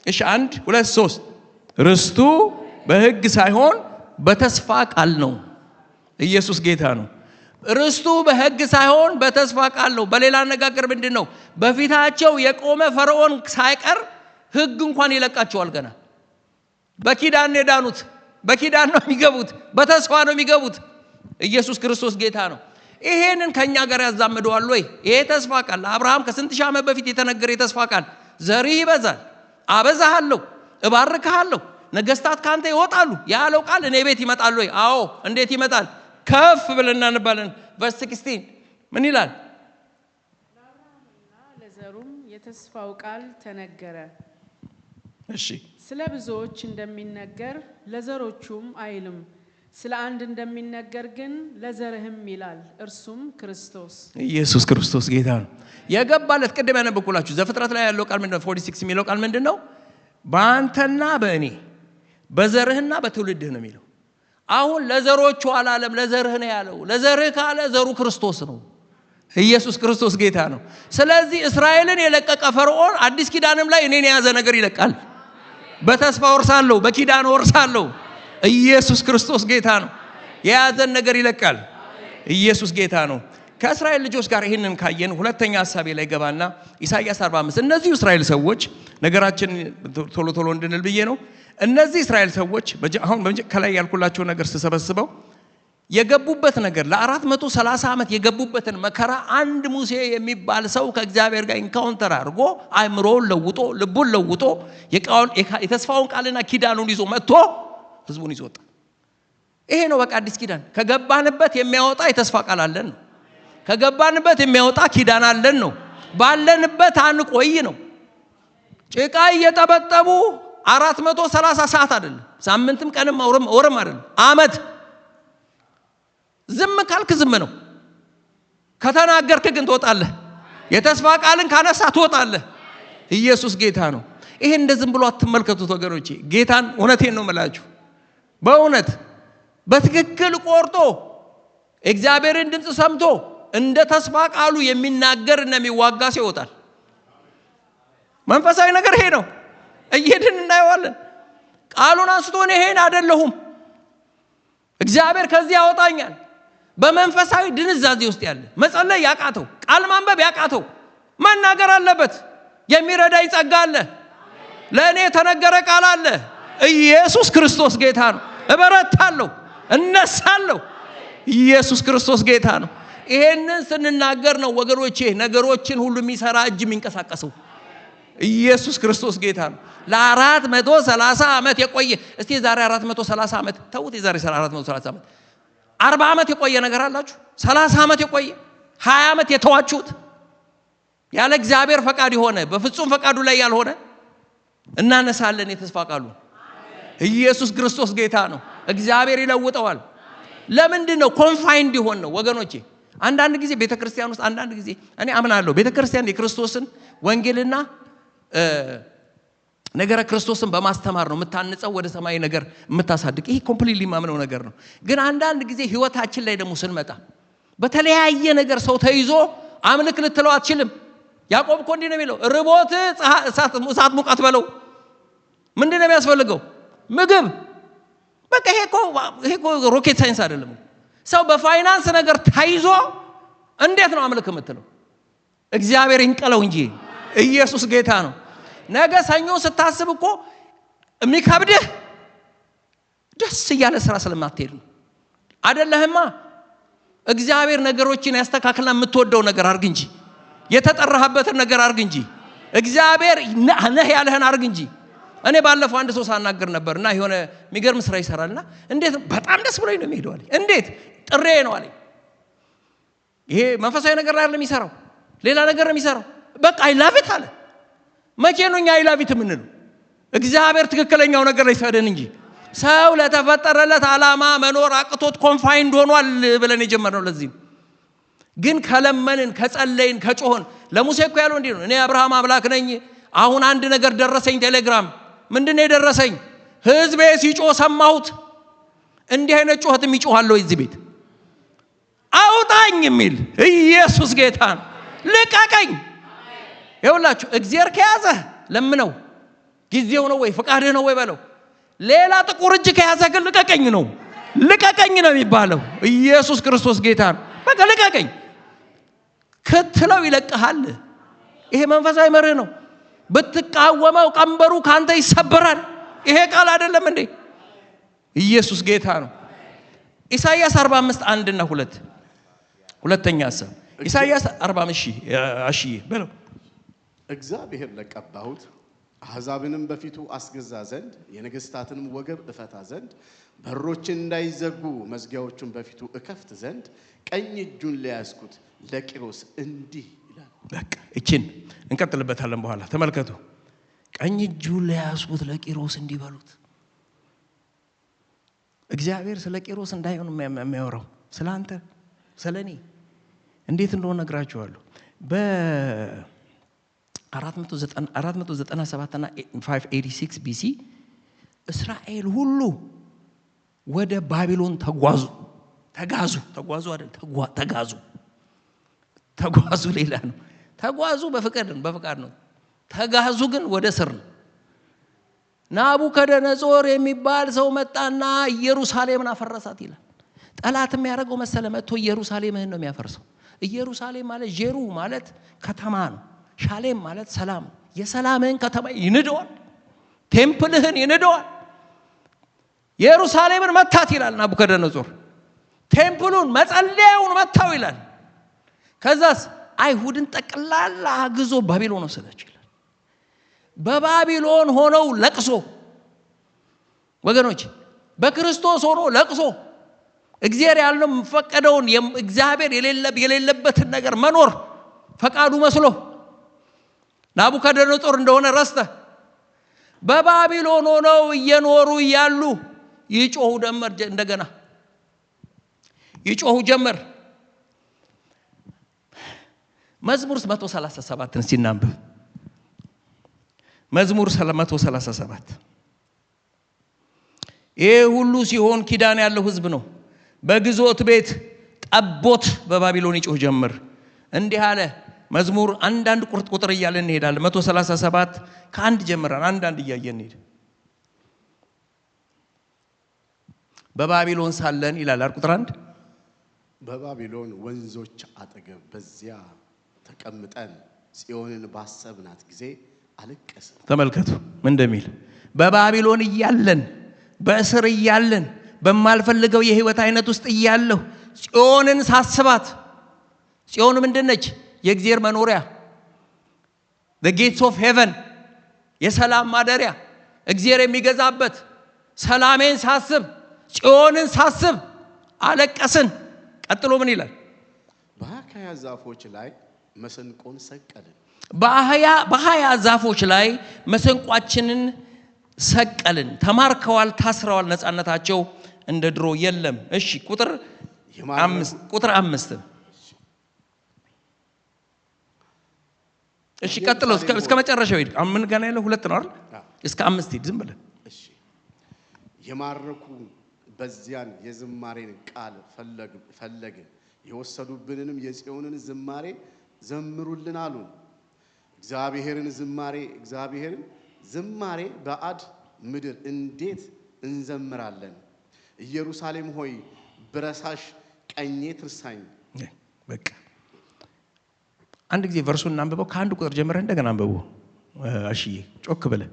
እሺ 1 2 3 ርስቱ በሕግ ሳይሆን በተስፋ ቃል ነው። ኢየሱስ ጌታ ነው። ርስቱ በሕግ ሳይሆን በተስፋ ቃል ነው። በሌላ አነጋገር ምንድን ነው? በፊታቸው የቆመ ፈርዖን ሳይቀር ሕግ እንኳን ይለቃቸዋል። ገና በኪዳን የዳኑት በኪዳን ነው የሚገቡት፣ በተስፋ ነው የሚገቡት። ኢየሱስ ክርስቶስ ጌታ ነው። ይሄንን ከኛ ጋር ያዛምደዋል ወይ? ይሄ ተስፋ ቃል ለአብርሃም ከስንት ሺህ ዓመት በፊት የተነገረ የተስፋ ቃል ዘርህ ይበዛል፣ አበዛሃለሁ፣ እባርክሃለሁ፣ ነገስታት ካንተ ይወጣሉ ያለው ቃል እኔ ቤት ይመጣል ወይ? አዎ። እንዴት ይመጣል? ከፍ ብለን እናነባለን። ቨርስ 16 ምን ይላል? ለአብርሃምና ለዘሩም የተስፋው ቃል ተነገረ። እሺ ስለ ብዙዎች እንደሚነገር ለዘሮቹም አይልም፣ ስለ አንድ እንደሚነገር ግን ለዘርህም ይላል፣ እርሱም ክርስቶስ። ኢየሱስ ክርስቶስ ጌታ ነው። የገባለት ቅድም ያነበብኩላችሁ ዘፍጥረት ላይ ያለው ቃል ምንድነው? 46 የሚለው ቃል ምንድነው? በአንተና በእኔ በዘርህና በትውልድህ ነው የሚለው። አሁን ለዘሮቹ አላለም፣ ለዘርህ ነው ያለው። ለዘርህ ካለ ዘሩ ክርስቶስ ነው። ኢየሱስ ክርስቶስ ጌታ ነው። ስለዚህ እስራኤልን የለቀቀ ፈርዖን አዲስ ኪዳንም ላይ እኔን የያዘ ነገር ይለቃል። በተስፋ ወርሳለሁ፣ በኪዳን ወርሳለሁ። ኢየሱስ ክርስቶስ ጌታ ነው። የያዘን ነገር ይለቃል። ኢየሱስ ጌታ ነው። ከእስራኤል ልጆች ጋር ይህንን ካየን ሁለተኛ ሐሳቤ ላይ ገባና ኢሳይያስ 45 እነዚህ እስራኤል ሰዎች ነገራችን ቶሎ ቶሎ እንድንል ብዬ ነው። እነዚህ እስራኤል ሰዎች አሁን ከላይ ያልኩላቸው ነገር ተሰበስበው የገቡበት ነገር ለ430 ዓመት የገቡበትን መከራ አንድ ሙሴ የሚባል ሰው ከእግዚአብሔር ጋር ኢንካውንተር አድርጎ አእምሮውን ለውጦ ልቡን ለውጦ የተስፋውን ቃልና ኪዳኑን ይዞ መጥቶ ህዝቡን ይዞ ወጣ። ይሄ ነው በቃ አዲስ ኪዳን። ከገባንበት የሚያወጣ የተስፋ ቃል አለን ነው። ከገባንበት የሚያወጣ ኪዳን አለን ነው። ባለንበት አንቆይ ነው። ጭቃ እየጠበጠቡ 430 ሰዓት አይደለም፣ ሳምንትም ቀንም ወርም አይደለም፣ አመት። ዝም ካልክ ዝም ነው። ከተናገርክ ግን ትወጣለህ። የተስፋ ቃልን ካነሳ ትወጣለህ። ኢየሱስ ጌታ ነው። ይሄ እንደ ዝም ብሎ አትመልከቱት ወገኖቼ። ጌታን እውነቴን ነው የምላችሁ። በእውነት በትክክል ቆርጦ እግዚአብሔርን ድምፅ ሰምቶ እንደ ተስፋ ቃሉ የሚናገርና የሚዋጋ ሰው ይወጣል። መንፈሳዊ ነገር ይሄ ነው። እየሄድን እናየዋለን። ቃሉን አንስቶ እኔ ይሄን አይደለሁም እግዚአብሔር ከዚህ ያወጣኛል። በመንፈሳዊ ድንዛዜ ውስጥ ያለ መጸለይ ያቃተው፣ ቃል ማንበብ ያቃተው መናገር አለበት። የሚረዳኝ ጸጋ አለ። ለእኔ የተነገረ ቃል አለ። ኢየሱስ ክርስቶስ ጌታ ነው። እበረታለሁ፣ እነሳለሁ። ኢየሱስ ክርስቶስ ጌታ ነው። ይሄንን ስንናገር ነው ወገኖቼ ነገሮችን ሁሉ የሚሰራ እጅ የሚንቀሳቀሰው። ኢየሱስ ክርስቶስ ጌታ ነው። ለ430 ዓመት የቆየ እስቲ ዛሬ 430 ዓመት ተውት። የዛሬ 430 ዓመት 40 ዓመት የቆየ ነገር አላችሁ? 30 ዓመት የቆየ 20 ዓመት የተዋችሁት ያለ እግዚአብሔር ፈቃድ የሆነ በፍጹም ፈቃዱ ላይ ያልሆነ እናነሳለን የተስፋ ቃሉ። ኢየሱስ ክርስቶስ ጌታ ነው። እግዚአብሔር ይለውጠዋል። ለምንድን ነው ኮንፋይንድ ይሆን ነው ወገኖቼ? አንዳንድ ጊዜ ቤተክርስቲያን ውስጥ አንዳንድ ጊዜ እኔ አምናለሁ ቤተክርስቲያን የክርስቶስን ወንጌልና ነገረ ክርስቶስን በማስተማር ነው የምታንጸው ወደ ሰማይ ነገር የምታሳድግ። ይሄ ኮምፕሊትሊ ማምነው ነገር ነው። ግን አንዳንድ ጊዜ ህይወታችን ላይ ደግሞ ስንመጣ በተለያየ ነገር ሰው ተይዞ አምልክ ልትለው አትችልም። ያዕቆብ እኮ እንዲህ ነው የሚለው፣ ርቦት እሳት ሙቃት በለው። ምንድነው የሚያስፈልገው? ምግብ። በቃ ይሄ እኮ ሮኬት ሳይንስ አይደለም። ሰው በፋይናንስ ነገር ተይዞ እንዴት ነው አምልክ የምትለው? እግዚአብሔር ይንቀለው እንጂ ኢየሱስ ጌታ ነው። ነገ ሰኞ ስታስብ እኮ የሚከብድህ ደስ እያለ ስራ ስለማትሄድ ነው አይደለህማ። እግዚአብሔር ነገሮችን ያስተካክልና የምትወደው ነገር አርግ እንጂ የተጠራህበትን ነገር አርግ እንጂ እግዚአብሔር ነህ ያለህን አርግ እንጂ። እኔ ባለፈው አንድ ሰው ሳናገር ነበርና የሆነ የሚገርም ስራ ይሰራልና እንዴት በጣም ደስ ብሎኝ ነው የሚሄደው አለኝ። እንዴት ጥሬ ነው አለኝ። ይሄ መንፈሳዊ ነገር አይደለም የሚሰራው፣ ሌላ ነገር ነው የሚሰራው። በቃ አይ ላቭ ኢት አለ። መቼ ነው እኛ አይ ላቭ ኢት የምንለው? እግዚአብሔር ትክክለኛው ነገር ላይ ሰደን እንጂ ሰው ለተፈጠረለት ዓላማ መኖር አቅቶት ኮንፋይንድ ሆኗል ብለን የጀመርነው ለዚህ ግን ከለመንን ከጸለይን ከጮህን ለሙሴ እኮ ያለው እንዲህ ነው። እኔ አብርሃም አምላክ ነኝ። አሁን አንድ ነገር ደረሰኝ ቴሌግራም። ምንድነው የደረሰኝ? ህዝቤ ሲጮህ ሰማሁት። እንዲህ አይነት ጮህትም ይጮሃለው እዚህ ቤት አውጣኝ የሚል ኢየሱስ ጌታ ነው። ልቀቀኝ። ይኸውላችሁ እግዚአብሔር ከያዘ ለምነው። ጊዜው ነው ወይ ፈቃድህ ነው ወይ በለው። ሌላ ጥቁር እጅ ከያዘ ግን ልቀቀኝ ነው። ልቀቀኝ ነው የሚባለው። ኢየሱስ ክርስቶስ ጌታ ነው። በቃ ልቀቀኝ ክትለው ይለቅሃል። ይሄ መንፈሳዊ መርህ ነው። ብትቃወመው ቀንበሩ ካንተ ይሰበራል። ይሄ ቃል አይደለም እንዴ? ኢየሱስ ጌታ ነው። ኢሳይያስ 45 1 እና 2 ሁለተኛ ሐሳብ ኢሳይያስ 45 እሺ በለው። እግዚአብሔር ለቀባሁት አሕዛብንም በፊቱ አስገዛ ዘንድ የነገሥታትንም ወገብ እፈታ ዘንድ በሮችን እንዳይዘጉ መዝጊያዎቹን በፊቱ እከፍት ዘንድ ቀኝ እጁን ለያዝኩት ለቂሮስ እንዲህ ይላል። በቃ እቺን እንቀጥልበታለን በኋላ። ተመልከቱ። ቀኝ እጁን ለያዝኩት ለቂሮስ እንዲህ በሉት። እግዚአብሔር ስለ ቂሮስ እንዳይሆን የሚያወራው ስለ አንተ ስለኔ እንዴት እንደሆነ ነግራችኋለሁ። በ497 እና 586 ቢሲ እስራኤል ሁሉ ወደ ባቢሎን ተጓዙ ሌላ ነው። ተጓዙ በፍቃድ ነው። ተጋዙ ግን ወደ ስር ነው። ናቡከደነጾር የሚባል ሰው መጣና ኢየሩሳሌምን አፈረሳት ይላል። ጠላት የሚያደርገው መሰለ መጥቶ ኢየሩሳሌምን ነው የሚያፈርሰው። ኢየሩሳሌም ማለት ጄሩ ማለት ከተማ ነው። ሻሌም ማለት ሰላም። የሰላምን ከተማ ይንደዋል። ቴምፕልህን ይንደዋል። ኢየሩሳሌምን መታት ይላል ናቡከደነጾር። ቴምፕሉን መጸለያውን መታው ይላል። ከዛስ አይሁድን ጠቅላላ አግዞ ባቢሎን ወሰዳቸው ይላል። በባቢሎን ሆነው ለቅሶ ወገኖች፣ በክርስቶስ ሆኖ ለቅሶ እግዚአብሔር ያለው ፈቀደውን እግዚአብሔር የሌለበትን ነገር መኖር ፈቃዱ መስሎ ናቡከደነጾር እንደሆነ ረስተ በባቢሎን ሆነው እየኖሩ እያሉ ይጮሁ ጀመር። እንደገና ይጮሁ ጀመር። መዝሙር 137ን ሲናንብብ መዝሙር 137 ይሄ ሁሉ ሲሆን ኪዳን ያለው ህዝብ ነው። በግዞት ቤት ጠቦት በባቢሎን ይጮህ ጀመር። እንዲህ አለ መዝሙር አንዳንድ ቁጥር እያለን እንሄዳለን። 137 ከአንድ ጀምረን አንዳንድ እያየን እንሄድ። በባቢሎን ሳለን ይላል ቁጥር 1 በባቢሎን ወንዞች አጠገብ በዚያ ተቀምጠን ጽዮንን ባሰብናት ጊዜ አለቀስን። ተመልከቱ ምን እንደሚል። በባቢሎን እያለን በእስር እያለን በማልፈልገው የህይወት አይነት ውስጥ እያለሁ ጽዮንን ሳስባት። ጽዮን ምንድነች? የእግዚአብሔር መኖሪያ the gates of heaven የሰላም ማደሪያ እግዚአብሔር የሚገዛበት። ሰላሜን ሳስብ ጽዮንን ሳስብ አለቀስን። ቀጥሎ ምን ይላል? በአካያ ዛፎች ላይ መሰንቆን ሰቀልን። በአካያ ዛፎች ላይ መሰንቋችንን ሰቀልን። ተማርከዋል፣ ታስረዋል፣ ነፃነታቸው እንደ ድሮ የለም። እሺ ቁጥር 5 እሺ ቀጥለው እስከ መጨረሻው ሄድ። ምን ገና ያለው 2 ነው አይደል? እስከ 5 ሄድ ዝም ብለህ። እሺ የማረኩ በዚያን የዝማሬን ቃል ፈለግን የወሰዱብንንም የጽዮንን ዝማሬ ዘምሩልን አሉን። እግዚአብሔርን ዝማሬ በአድ ምድር እንዴት እንዘምራለን? ኢየሩሳሌም ሆይ ብረሳሽ ቀኜ ትርሳኝ። በቃ አንድ ጊዜ ቨርሱን እናንብበው። ከአንድ ቁጥር ጀምረህ እንደገና አንብበው። እሺዬ ጮክ ብለህ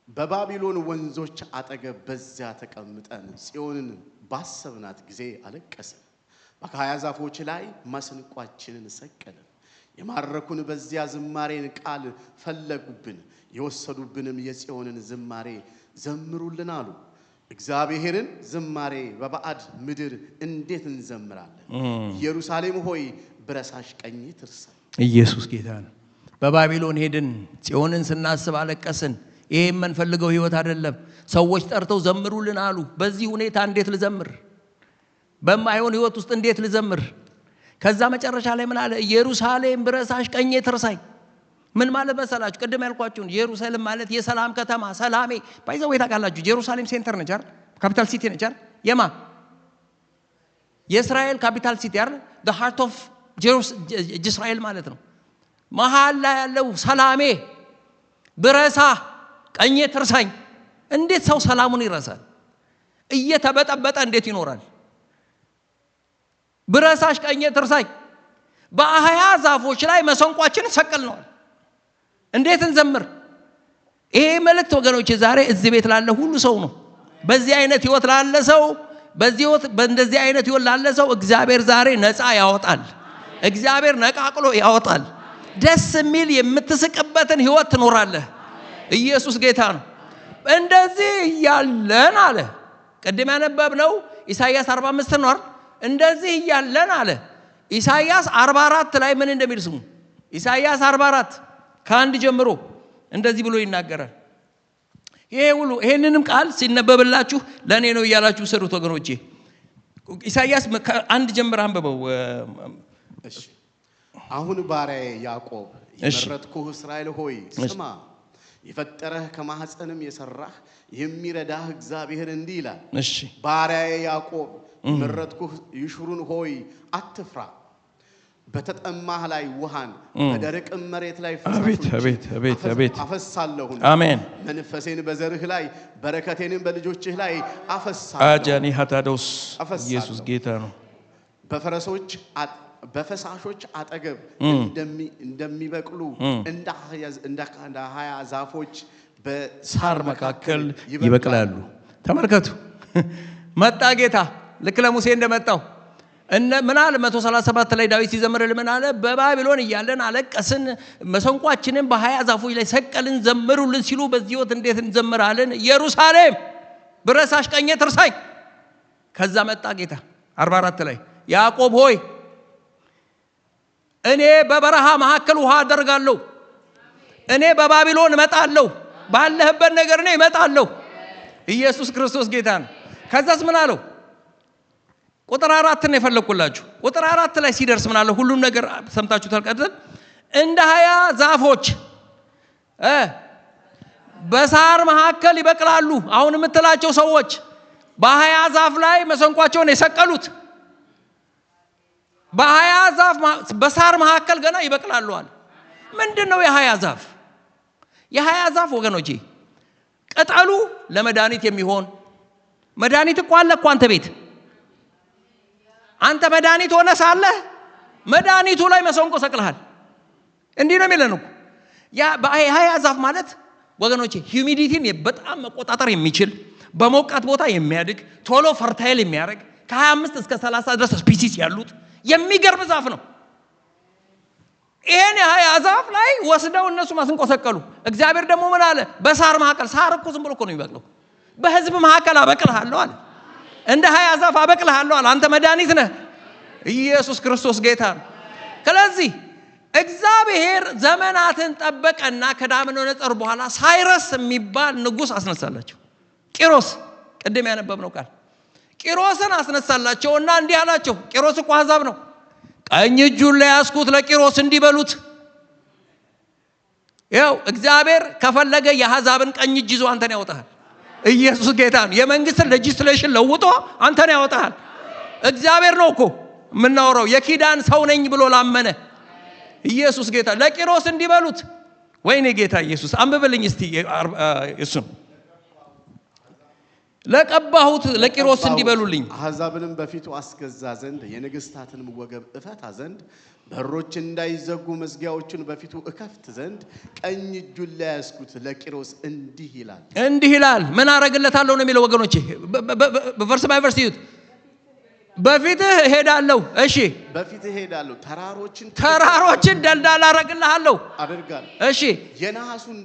በባቢሎን ወንዞች አጠገብ በዚያ ተቀምጠን ጽዮንን ባሰብናት ጊዜ አለቀስን። በአካያ ዛፎች ላይ መስንቋችንን ሰቀልን። የማረኩን በዚያ ዝማሬን ቃል ፈለጉብን የወሰዱብንም የጽዮንን ዝማሬ ዘምሩልን አሉ። እግዚአብሔርን ዝማሬ በባዕድ ምድር እንዴት እንዘምራለን? ኢየሩሳሌም ሆይ ብረሳሽ ቀኜ ትርሳኝ። ኢየሱስ ጌታ ነው። በባቢሎን ሄድን፣ ጽዮንን ስናስብ አለቀስን። ይሄ የምንፈልገው ህይወት አይደለም። ሰዎች ጠርተው ዘምሩልን አሉ። በዚህ ሁኔታ እንዴት ልዘምር? በማይሆን ህይወት ውስጥ እንዴት ልዘምር? ከዛ መጨረሻ ላይ ምን አለ? ኢየሩሳሌም ብረሳሽ ቀኜ ትርሳኝ። ምን ማለት መሰላችሁ? ቅድም ያልኳችሁ ኢየሩሳሌም ማለት የሰላም ከተማ፣ ሰላሜ ባይዘው ታውቃላችሁ። ኢየሩሳሌም ሴንተር ነች አይደል? ካፒታል ሲቲ ነች አይደል? የማ የእስራኤል ካፒታል ሲቲ አይደል? the heart of እስራኤል ማለት ነው። መሃል ላይ ያለው ሰላሜ ብረሳ ቀኜ ትርሳኝ። እንዴት ሰው ሰላሙን ይረሳል? እየተበጠበጠ እንዴት ይኖራል? ብረሳሽ ቀኜ ትርሳኝ። በአህያ ዛፎች ላይ መሰንቋችንን ሰቀልነዋል። እንዴት እንዘምር? ይሄ መልእክት ወገኖች ዛሬ እዚህ ቤት ላለ ሁሉ ሰው ነው። በዚህ አይነት ህይወት ላለ ሰው፣ በእንደዚህ አይነት ህይወት ላለ ሰው እግዚአብሔር ዛሬ ነፃ ያወጣል። እግዚአብሔር ነቃቅሎ ያወጣል። ደስ የሚል የምትስቅበትን ህይወት ትኖራለህ። ኢየሱስ ጌታ ነው። እንደዚህ እያለን አለ ቅድም ያነበብነው ኢሳይያስ 45 ነው አይደል? እንደዚህ እያለን አለ ኢሳይያስ 44 ላይ ምን እንደሚል ስሙ። ኢሳይያስ 44 ከአንድ ጀምሮ እንደዚህ ብሎ ይናገራል። ይሄንንም ቃል ሲነበብላችሁ ለኔ ነው እያላችሁ ሰሩት ወገኖቼ። ኢሳይያስ ከአንድ ጀምሮ አንብበው። እሺ አሁን ባሪያዬ ያዕቆብ የመረጥኩህ እስራኤል ሆይ ስማ፣ የፈጠረህ ከማህፀንም የሰራህ የሚረዳህ እግዚአብሔር እንዲህ ይላል። እሺ ባሪያዬ ያዕቆብ የመረጥኩህ ይሹሩን ሆይ አትፍራ። በተጠማህ ላይ ውሃን በደረቅ መሬት ላይ አፈሳለሁ። አሜን። መንፈሴን በዘርህ ላይ በረከቴንም በልጆችህ ላይ አፈሳለሁ። አጃኒ ሃታዶስ ኢየሱስ ጌታ ነው። በፈሳሾች አጠገብ እንደሚበቅሉ እንደ አህያ ዛፎች በሳር መካከል ይበቅላሉ። ተመልከቱ፣ መጣ ጌታ ልክ ለሙሴ እንደመጣው ምን አለ? 137 ላይ ዳዊት ሲዘምርልን ምን አለ? በባቢሎን እያለን አለቀስን፣ መሰንቋችንን በአህያ ዛፎች ላይ ሰቀልን፣ ዘምሩልን ሲሉ በዚህ ህይወት እንዴት እንዘምራለን? ኢየሩሳሌም ብረሳሽ ቀኜ ትርሳኝ። ከዛ መጣ ጌታ 44 ላይ ያዕቆብ ሆይ እኔ በበረሃ መካከል ውሃ አደርጋለሁ። እኔ በባቢሎን እመጣለሁ። ባለህበት ነገር እኔ እመጣለሁ። ኢየሱስ ክርስቶስ ጌታ ነው። ከዛስ ምን አለው? ቁጥር 4 ነው የፈለኩላችሁ። ቁጥር 4 ላይ ሲደርስ ምን አለው? ሁሉም ነገር ሰምታችሁታል። ቀጥል እንደ አህያ ዛፎች በሳር መካከል ይበቅላሉ። አሁን የምትላቸው ሰዎች በአህያ ዛፍ ላይ መሰንቋቸውን የሰቀሉት በአህያ ዛፍ በሳር መካከል ገና ይበቅላሉ አለ። ምንድነው የአህያ ዛፍ? የአህያ ዛፍ ወገኖቼ ቅጠሉ ለመድኃኒት የሚሆን መድኃኒት እኮ አለ እኮ አንተ ቤት። አንተ መድኃኒት ሆነ ሳለ መድኃኒቱ ላይ መሰንቆ ሰቅልሃል። እንዲህ ነው የሚለን እኮ ያ በአህያ ዛፍ ማለት ወገኖቼ ሂዩሚዲቲን በጣም መቆጣጠር የሚችል በሞቃት ቦታ የሚያድግ ቶሎ ፈርታይል የሚያደርግ ከ25 እስከ 30 ድረስ ስፒሲስ ያሉት የሚገርም ዛፍ ነው። ይሄን የአህያ ዛፍ ላይ ወስደው እነሱ ማስንቆ ሰቀሉ። እግዚአብሔር ደግሞ ምን አለ? በሳር መካከል፣ ሳር እኮ ዝም ብሎ እኮ ነው የሚበቅለው። በህዝብ መካከል አበቅልሃለሁ አለ። እንደ አህያ ዛፍ አበቅልሃለሁ አለ። አንተ መድኃኒት ነህ። ኢየሱስ ክርስቶስ ጌታ ነው። ስለዚህ እግዚአብሔር ዘመናትን ጠበቀና ከናቡከደነፆር በኋላ ሳይረስ የሚባል ንጉስ አስነሳላቸው። ቂሮስ ቅድም ያነበብነው ቃል ቂሮስን አስነሳላቸውና እንዲህ አላቸው። ቂሮስ እኮ አሕዛብ ነው። ቀኝ እጁን ላይ ያስኩት ለቂሮስ እንዲበሉት ያው እግዚአብሔር ከፈለገ የአሕዛብን ቀኝ እጅ ይዞ አንተን ያወጣል። ኢየሱስ ጌታ ነው። የመንግስትን ሌጂስሌሽን ለውጦ አንተን ያወጣል። እግዚአብሔር ነው እኮ የምናወራው። የኪዳን ሰው ነኝ ብሎ ላመነ ኢየሱስ ጌታ ለቂሮስ እንዲበሉት ወይኔ ጌታ ኢየሱስ አንብብልኝ እስቲ እሱን ለቀባሁት ለቂሮስ እንዲበሉልኝ አሕዛብንም በፊቱ አስገዛ ዘንድ የነገሥታትንም ወገብ እፈታ ዘንድ በሮች እንዳይዘጉ መዝጊያዎችን በፊቱ እከፍት ዘንድ ቀኝ እጁን ለያዝኩት ለቂሮስ እንዲህ ይላል። ምን አረግለታለሁ ነው የሚለው ወገኖቼ። በቨርስ ባይ ቨርስ ይዩት። በፊትህ እሄዳለሁ። እሺ በፊትህ እሄዳለሁ። ተራሮችን ደልዳላ አረግልሃለሁ። እሺ የነሐሱን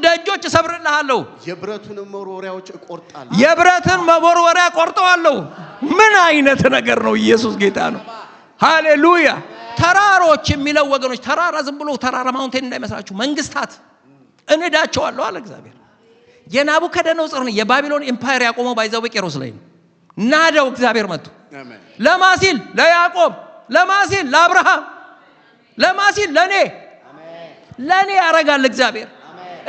ደጆች እሰብርልሃለሁ። የብረቱን መወርወሪያዎች እቆርጣለሁ። የብረትን መወርወሪያ ቆርጠዋለሁ። ምን አይነት ነገር ነው! ኢየሱስ ጌታ ነው። ሃሌሉያ። ተራሮች የሚለው ወገኖች ተራራ ዝም ብሎ ተራራ ማውንቴን እንዳይመስላችሁ። መንግስታት እንዳቸዋለሁ አለ እግዚአብሔር። የናቡከደነጾር ነው የባቢሎን ኤምፓየር ያቆመው ባይዛው በቂሮስ ላይ ነው። ናደው እግዚአብሔር መጥቶ ለማሲል ለያዕቆብ ለማሲል ለአብርሃም ለማሲል ለኔ ያረጋል እግዚአብሔር።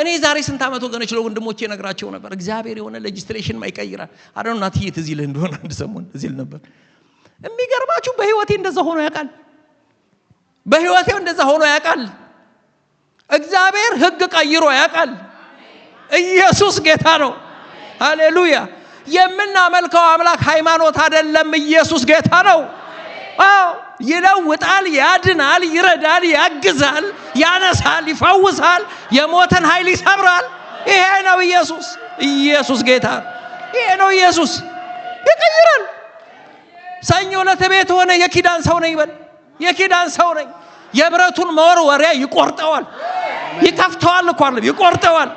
እኔ ዛሬ ስንት ዓመት ወገኖች ለወንድሞቼ ነግራቸው ነበር። እግዚአብሔር የሆነ ሌጂስሌሽን ማይቀይራል አረን እናትዬ ትዝ ይልህ እንደሆነ አንድ ሰሞን እዚህ ነበር። የሚገርማችሁ በህይወቴ እንደዛ ሆኖ ያውቃል። እግዚአብሔር ህግ ቀይሮ ያውቃል። ኢየሱስ ጌታ ነው። ሃሌሉያ። የምናመልከው አምላክ ሃይማኖት አይደለም። ኢየሱስ ጌታ ነው። አዎ ይለውጣል፣ ያድናል፣ ይረዳል፣ ያግዛል፣ ያነሳል፣ ይፈውሳል፣ የሞተን ኃይል ይሰብራል። ይሄ ነው ኢየሱስ። ኢየሱስ ጌታ ይሄ ነው ኢየሱስ። ይቀይራል። ሰኞ ለተቤት ሆነ የኪዳን ሰው ነኝ በል። የኪዳን ሰው ነኝ። የብረቱን መወርወሪያ ይቆርጠዋል። ይከፍተዋል እኮ አይደለም፣ ይቆርጠዋል።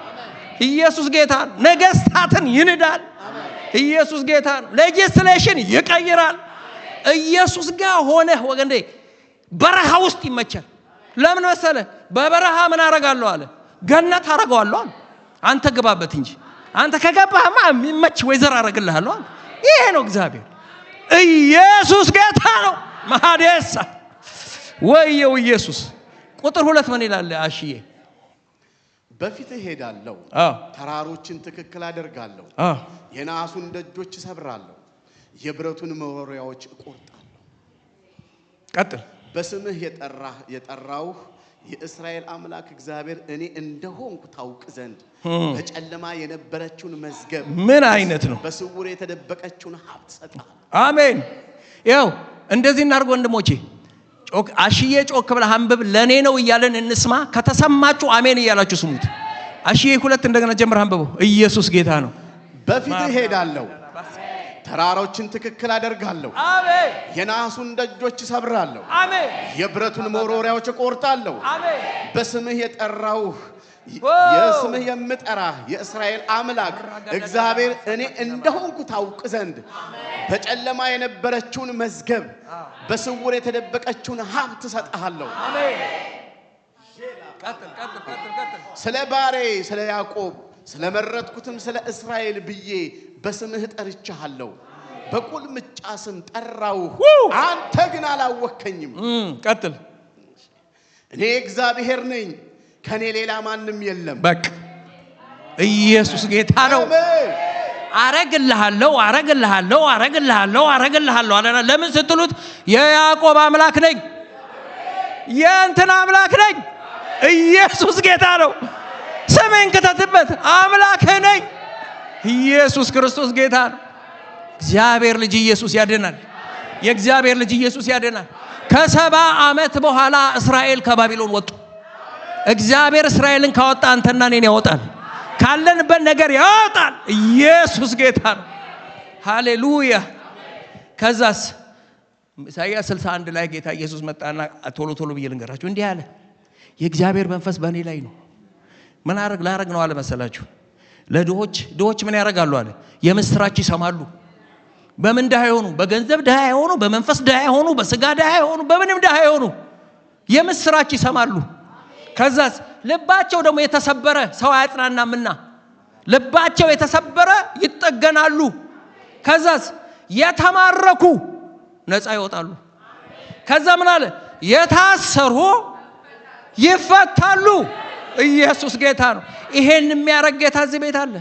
ኢየሱስ ጌታ ነገስታትን ይንዳል። ኢየሱስ ጌታ ሌጂስሌሽን ይቀይራል። ኢየሱስ ጋር ሆነ ወገንዴ በረሃ ውስጥ ይመቻል። ለምን መሰለ? በበረሃ ምን አረጋለሁ አለ? ገነት አረጋለሁ አለ። አንተ ግባበት እንጂ አንተ ከገባህማ የሚመች ወይዘር አረግልሃለሁ አለ። ይሄ ነው እግዚአብሔር። ኢየሱስ ጌታ ነው። ማሐዴሳ ወየው ኢየሱስ። ቁጥር 2 ምን ይላል አሽዬ? በፊትህ እሄዳለሁ፣ ተራሮችን ትክክል አደርጋለሁ፣ የነሐሱን ደጆች እሰብራለሁ፣ የብረቱን መወርወሪያዎች እቆርጣለሁ። ቀጥል። በስምህ የጠራውህ የእስራኤል አምላክ እግዚአብሔር እኔ እንደሆንኩ ታውቅ ዘንድ በጨለማ የነበረችውን መዝገብ ምን አይነት ነው? በስውር የተደበቀችውን ሀብት ሰጣለሁ። አሜን። ያው እንደዚህ እናድርግ ወንድሞቼ። አሽዬ ጮክ ብለህ አንብብ። ለኔ ነው እያለን እንስማ። ከተሰማችሁ አሜን እያላችሁ ስሙት። አሽዬ 2 እንደገና ጀምር አንብበው። ኢየሱስ ጌታ ነው። በፊትህ እሄዳለሁ፣ ተራሮችን ትክክል አደርጋለሁ፣ አሜን። የነሐሱን ደጆች እሰብራለሁ፣ አሜን። የብረቱን መወርወሪያዎች እቆርጣለሁ። አሜን። በስምህ የጠራውህ የስምህ የምጠራህ የእስራኤል አምላክ እግዚአብሔር እኔ እንደሆንኩ ታውቅ ዘንድ በጨለማ የነበረችውን መዝገብ በስውር የተደበቀችውን ሀብት ሰጣለሁ። አሜን። ስለ ባሬ ስለ ያዕቆብ ስለመረጥኩትም ስለ እስራኤል ብዬ በስምህ ጠርቻለሁ። በቁልምጫ ስም ጠራውህ፣ አንተ ግን አላወከኝም። ቀጥል። እኔ እግዚአብሔር ነኝ፣ ከኔ ሌላ ማንም የለም። በቃ ኢየሱስ ጌታ ነው። አረግልሃለሁ አለና ለምን ስትሉት የያዕቆብ አምላክ ነኝ፣ የእንትን አምላክ ነኝ። ኢየሱስ ጌታ ነው። ስሜን ከተትበት አምላክ ነኝ። ኢየሱስ ክርስቶስ ጌታ ነው። እግዚአብሔር ልጅ ኢየሱስ ያድናል። የእግዚአብሔር ልጅ ኢየሱስ ያድናል። ከ70 ዓመት በኋላ እስራኤል ከባቢሎን ወጡ። እግዚአብሔር እስራኤልን ካወጣ አንተና እኔን ያወጣል። ካለንበት ነገር ያወጣል። ኢየሱስ ጌታ ነው። ሃሌሉያ። ከዛስ ኢሳይያስ 61 ላይ ጌታ ኢየሱስ መጣና ቶሎ ብዬ ልንገራችሁ እንዲህ አለ፣ የእግዚአብሔር መንፈስ በእኔ ላይ ነው። ምን ላረግ ነው አለ መሰላችሁ? ለድሆች ምን ያረጋሉ አለ? የምስራች ይሰማሉ። በምን ድሃ የሆኑ? በገንዘብ ድሃ የሆኑ፣ በመንፈስ ድሃ የሆኑ፣ በስጋ ድሃ የሆኑ፣ በምንም ድሃ የሆኑ የምስራች ይሰማሉ። ከዛስ ልባቸው ደግሞ የተሰበረ ሰው አያጽናናምና ልባቸው የተሰበረ ይጠገናሉ። ከዛስ የተማረኩ ነፃ ይወጣሉ። ከዛ ምን አለ? የታሰሩ ይፈታሉ። ኢየሱስ ጌታ ነው። ይሄን የሚያረግ ጌታ እዚህ ቤት አለ።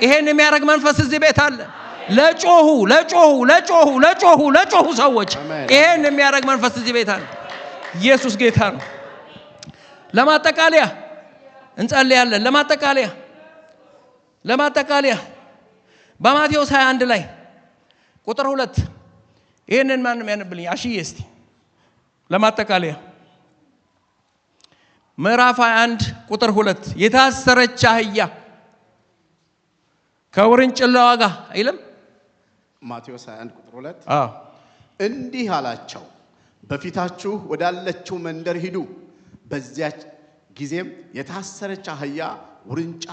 ይሄን የሚያረግ መንፈስ እዚህ ቤት አለ። ለጮሁ ሰዎች ይሄን የሚያረግ መንፈስ እዚህ ቤት አለ። ኢየሱስ ጌታ ነው። ለማጠቃለያ እንጸልያለን። ለማጠቃለያ በማቴዎስ 21 ላይ ቁጥር 2 ይሄንን ማንም ያነብልኝ? አሽዬ እስቲ ለማጠቃለያ ምዕራፍ 21 ቁጥር 2 የታሰረች አህያ ከውርንጭላዋ ጋር አይልም? ማቴዎስ 21 ቁጥር 2 እንዲህ አላቸው፣ በፊታችሁ ወዳለችው መንደር ሂዱ፣ በዚያች ጊዜም የታሰረች አህያ ውርንጫ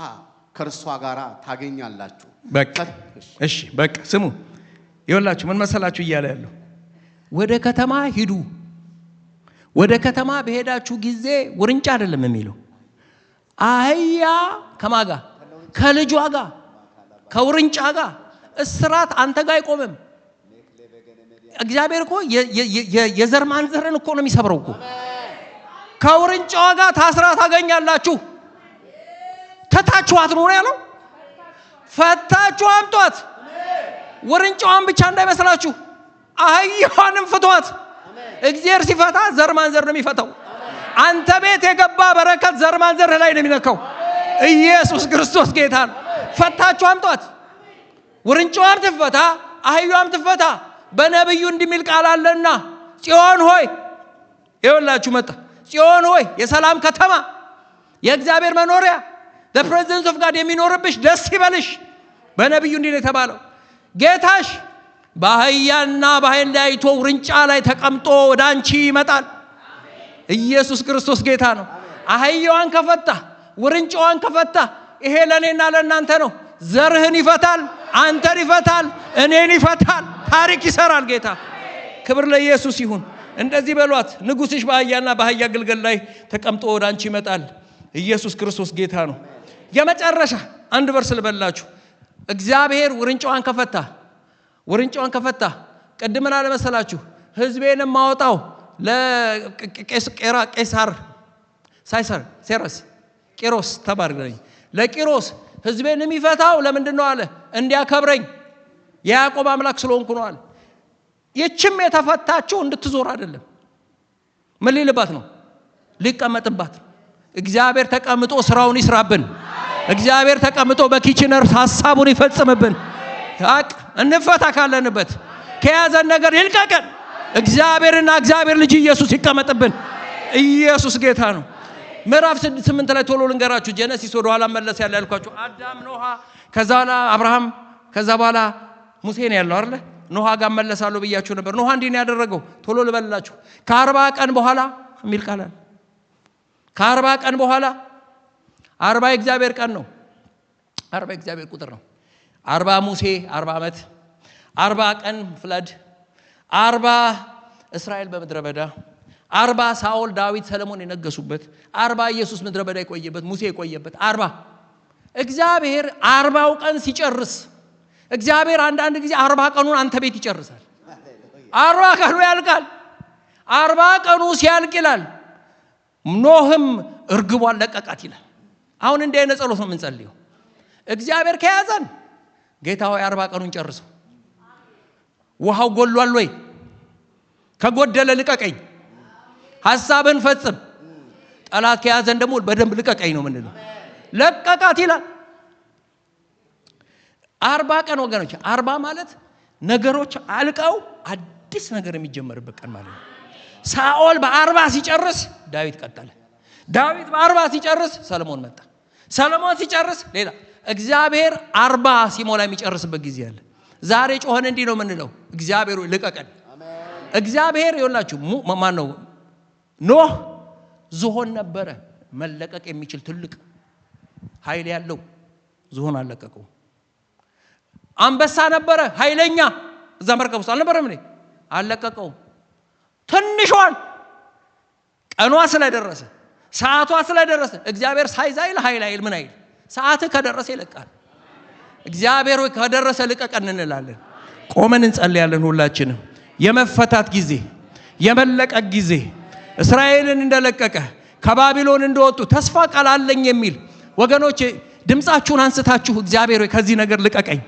ከርሷ ጋር ታገኛላችሁ። በቃ እሺ፣ በቃ ስሙ። ይኸውላችሁ ምን መሰላችሁ እያለ ያለው ወደ ከተማ ሂዱ። ወደ ከተማ በሄዳችሁ ጊዜ ውርንጫ አይደለም የሚለው፣ አህያ ከማጋ ከልጇ ጋር ከውርንጫ ጋር። እስራት አንተ ጋር አይቆምም። እግዚአብሔር እኮ የዘር ማንዘርን እኮ ነው የሚሰብረው እኮ። ከውርንጫዋ ጋር ታስራ ታገኛላችሁ። ተታችኋት ነው ያለው። ፈታችሁ አምጧት። ውርንጫዋን ብቻ እንዳይመስላችሁ አህያዋንም ፍቷት። እግዚአብሔር ሲፈታ ዘር ማንዘር ነው የሚፈታው። አንተ ቤት የገባ በረከት ዘር ማንዘር ላይ ነው የሚነካው። ኢየሱስ ክርስቶስ ጌታ ነው። ፈታችሁ አምጧት። ውርንጫዋም ትፈታ፣ አህያዋም ትፈታ። በነብዩ እንዲሚል ቃል አለና ጽዮን ሆይ ይኸውላችሁ መጣ። ጽዮን ሆይ የሰላም ከተማ የእግዚአብሔር መኖሪያ the presence of God የሚኖርብሽ ደስ ይበልሽ። በነብዩ እንዲህ ነው የተባለው። ጌታሽ በአህያና በኃይል ላይ አይቶ ውርንጫ ላይ ተቀምጦ ወደ አንቺ ይመጣል። ኢየሱስ ክርስቶስ ጌታ ነው። አህያዋን ከፈታ ውርንጫዋን ከፈታ ይሄ ለኔና ለእናንተ ነው። ዘርህን ይፈታል፣ አንተን ይፈታል፣ እኔን ይፈታል። ታሪክ ይሰራል ጌታ። ክብር ለኢየሱስ ይሁን። እንደዚህ በሏት፣ ንጉሥሽ በአህያና በአህያ ግልገል ላይ ተቀምጦ ወደ አንቺ ይመጣል። ኢየሱስ ክርስቶስ ጌታ ነው። የመጨረሻ አንድ ቨርስ ልበላችሁ። እግዚአብሔር ውርንጫዋን ከፈታ ቅድምን አለመሰላችሁ? ህዝቤን ማወጣው ቂሮስ ተባረከኝ። ለቂሮስ ህዝቤን የሚፈታው ለምንድን ነው አለ? እንዲያከብረኝ የያዕቆብ አምላክ ስለሆንኩ ነው አለ። ይችም የተፈታችሁ እንድትዞር አይደለም። ምን ሊልባት ነው? ሊቀመጥባት። እግዚአብሔር ተቀምጦ ስራውን ይስራብን። እግዚአብሔር ተቀምጦ በኪችነር ሐሳቡን ይፈጽምብን። እንፈታ ካለንበት ከያዘን ነገር ይልቀቀን። እግዚአብሔርና እግዚአብሔር ልጅ ኢየሱስ ይቀመጥብን። ኢየሱስ ጌታ ነው። ምዕራፍ 8 ላይ ቶሎ ልንገራችሁ። ጀነሲስ ወደ ኋላ መለስ ያለ ያልኳችሁ አዳም፣ ኖሃ፣ ከዛ በኋላ አብርሃም፣ ከዛ በኋላ ሙሴ ነው ያለው አይደል? ኖሃ ጋር መለሳለሁ ብያችሁ ነበር። ኖሃ እንዲህ ነው ያደረገው። ቶሎ ልበላችሁ። ከ40 ቀን በኋላ የሚል ቃል አለ። ከ40 ቀን በኋላ 40 የእግዚአብሔር ቀን ነው። 40 የእግዚአብሔር ቁጥር ነው። 40 ሙሴ 40 ዓመት፣ 40 ቀን ፍለድ፣ 40 እስራኤል በምድረ በዳ፣ 40 ሳኦል፣ ዳዊት፣ ሰለሞን የነገሱበት፣ 40 ኢየሱስ ምድረ በዳ የቆየበት፣ ሙሴ የቆየበት 40። እግዚአብሔር 40 ቀን ሲጨርስ፣ እግዚአብሔር አንዳንድ ጊዜ 40 ቀኑን አንተ ቤት ይጨርሳል። 40 ቀኑ ያልቃል። 40 ቀኑ ሲያልቅ ይላል ኖህም እርግቧን ለቀቃት ይላል። አሁን እንዲህ አይነት ጸሎት ነው የምንጸልየው። እግዚአብሔር ከያዘን ጌታ ሆይ 40 ቀኑን ጨርሰው። ውሃው ጎሏል ወይ? ከጎደለ ልቀቀኝ፣ ሐሳብን ፈጽም። ጠላት ከያዘን ደግሞ በደንብ ልቀቀኝ ነው የምንለው። ለቀቃት ይላል። 40 ቀን ወገኖች፣ 40 ማለት ነገሮች አልቀው አዲስ ነገር የሚጀመርበት ቀን ማለት ነው። ሳኦል በ40 ሲጨርስ ዳዊት ቀጠለ። ዳዊት በ40 ሲጨርስ ሰለሞን መጣ። ሰለሞን ሲጨርስ ሌላ። እግዚአብሔር 40 ሲሞላ የሚጨርስበት ጊዜ አለ። ዛሬ ጮኸን እንዲህ ነው የምንለው፣ እግዚአብሔር ሆይ ልቀቀን። እግዚአብሔር ይኸውላችሁ ማን ነው? ኖህ ዝሆን ነበረ፣ መለቀቅ የሚችል ትልቅ ኃይል ያለው ዝሆን አለቀቀው። አንበሳ ነበረ ኃይለኛ፣ እዛ መርከብ ውስጥ አልነበረም እንዴ? አለቀቀው። ትንሿን ቀኗ ስለደረሰ ሰዓቷ ስለደረሰ እግዚአብሔር ሳይዛይል ኃይል ምን አይል፣ ሰዓት ከደረሰ ይለቃል። እግዚአብሔር ወይ ከደረሰ ልቀቀን እንላለን። ቆመን እንጸልያለን። ሁላችንም የመፈታት ጊዜ፣ የመለቀቅ ጊዜ፣ እስራኤልን እንደለቀቀ ከባቢሎን እንደወጡ ተስፋ ቃል አለኝ የሚል ወገኖች ድምጻችሁን አንስታችሁ እግዚአብሔር ሆይ ከዚህ ነገር ልቀቀኝ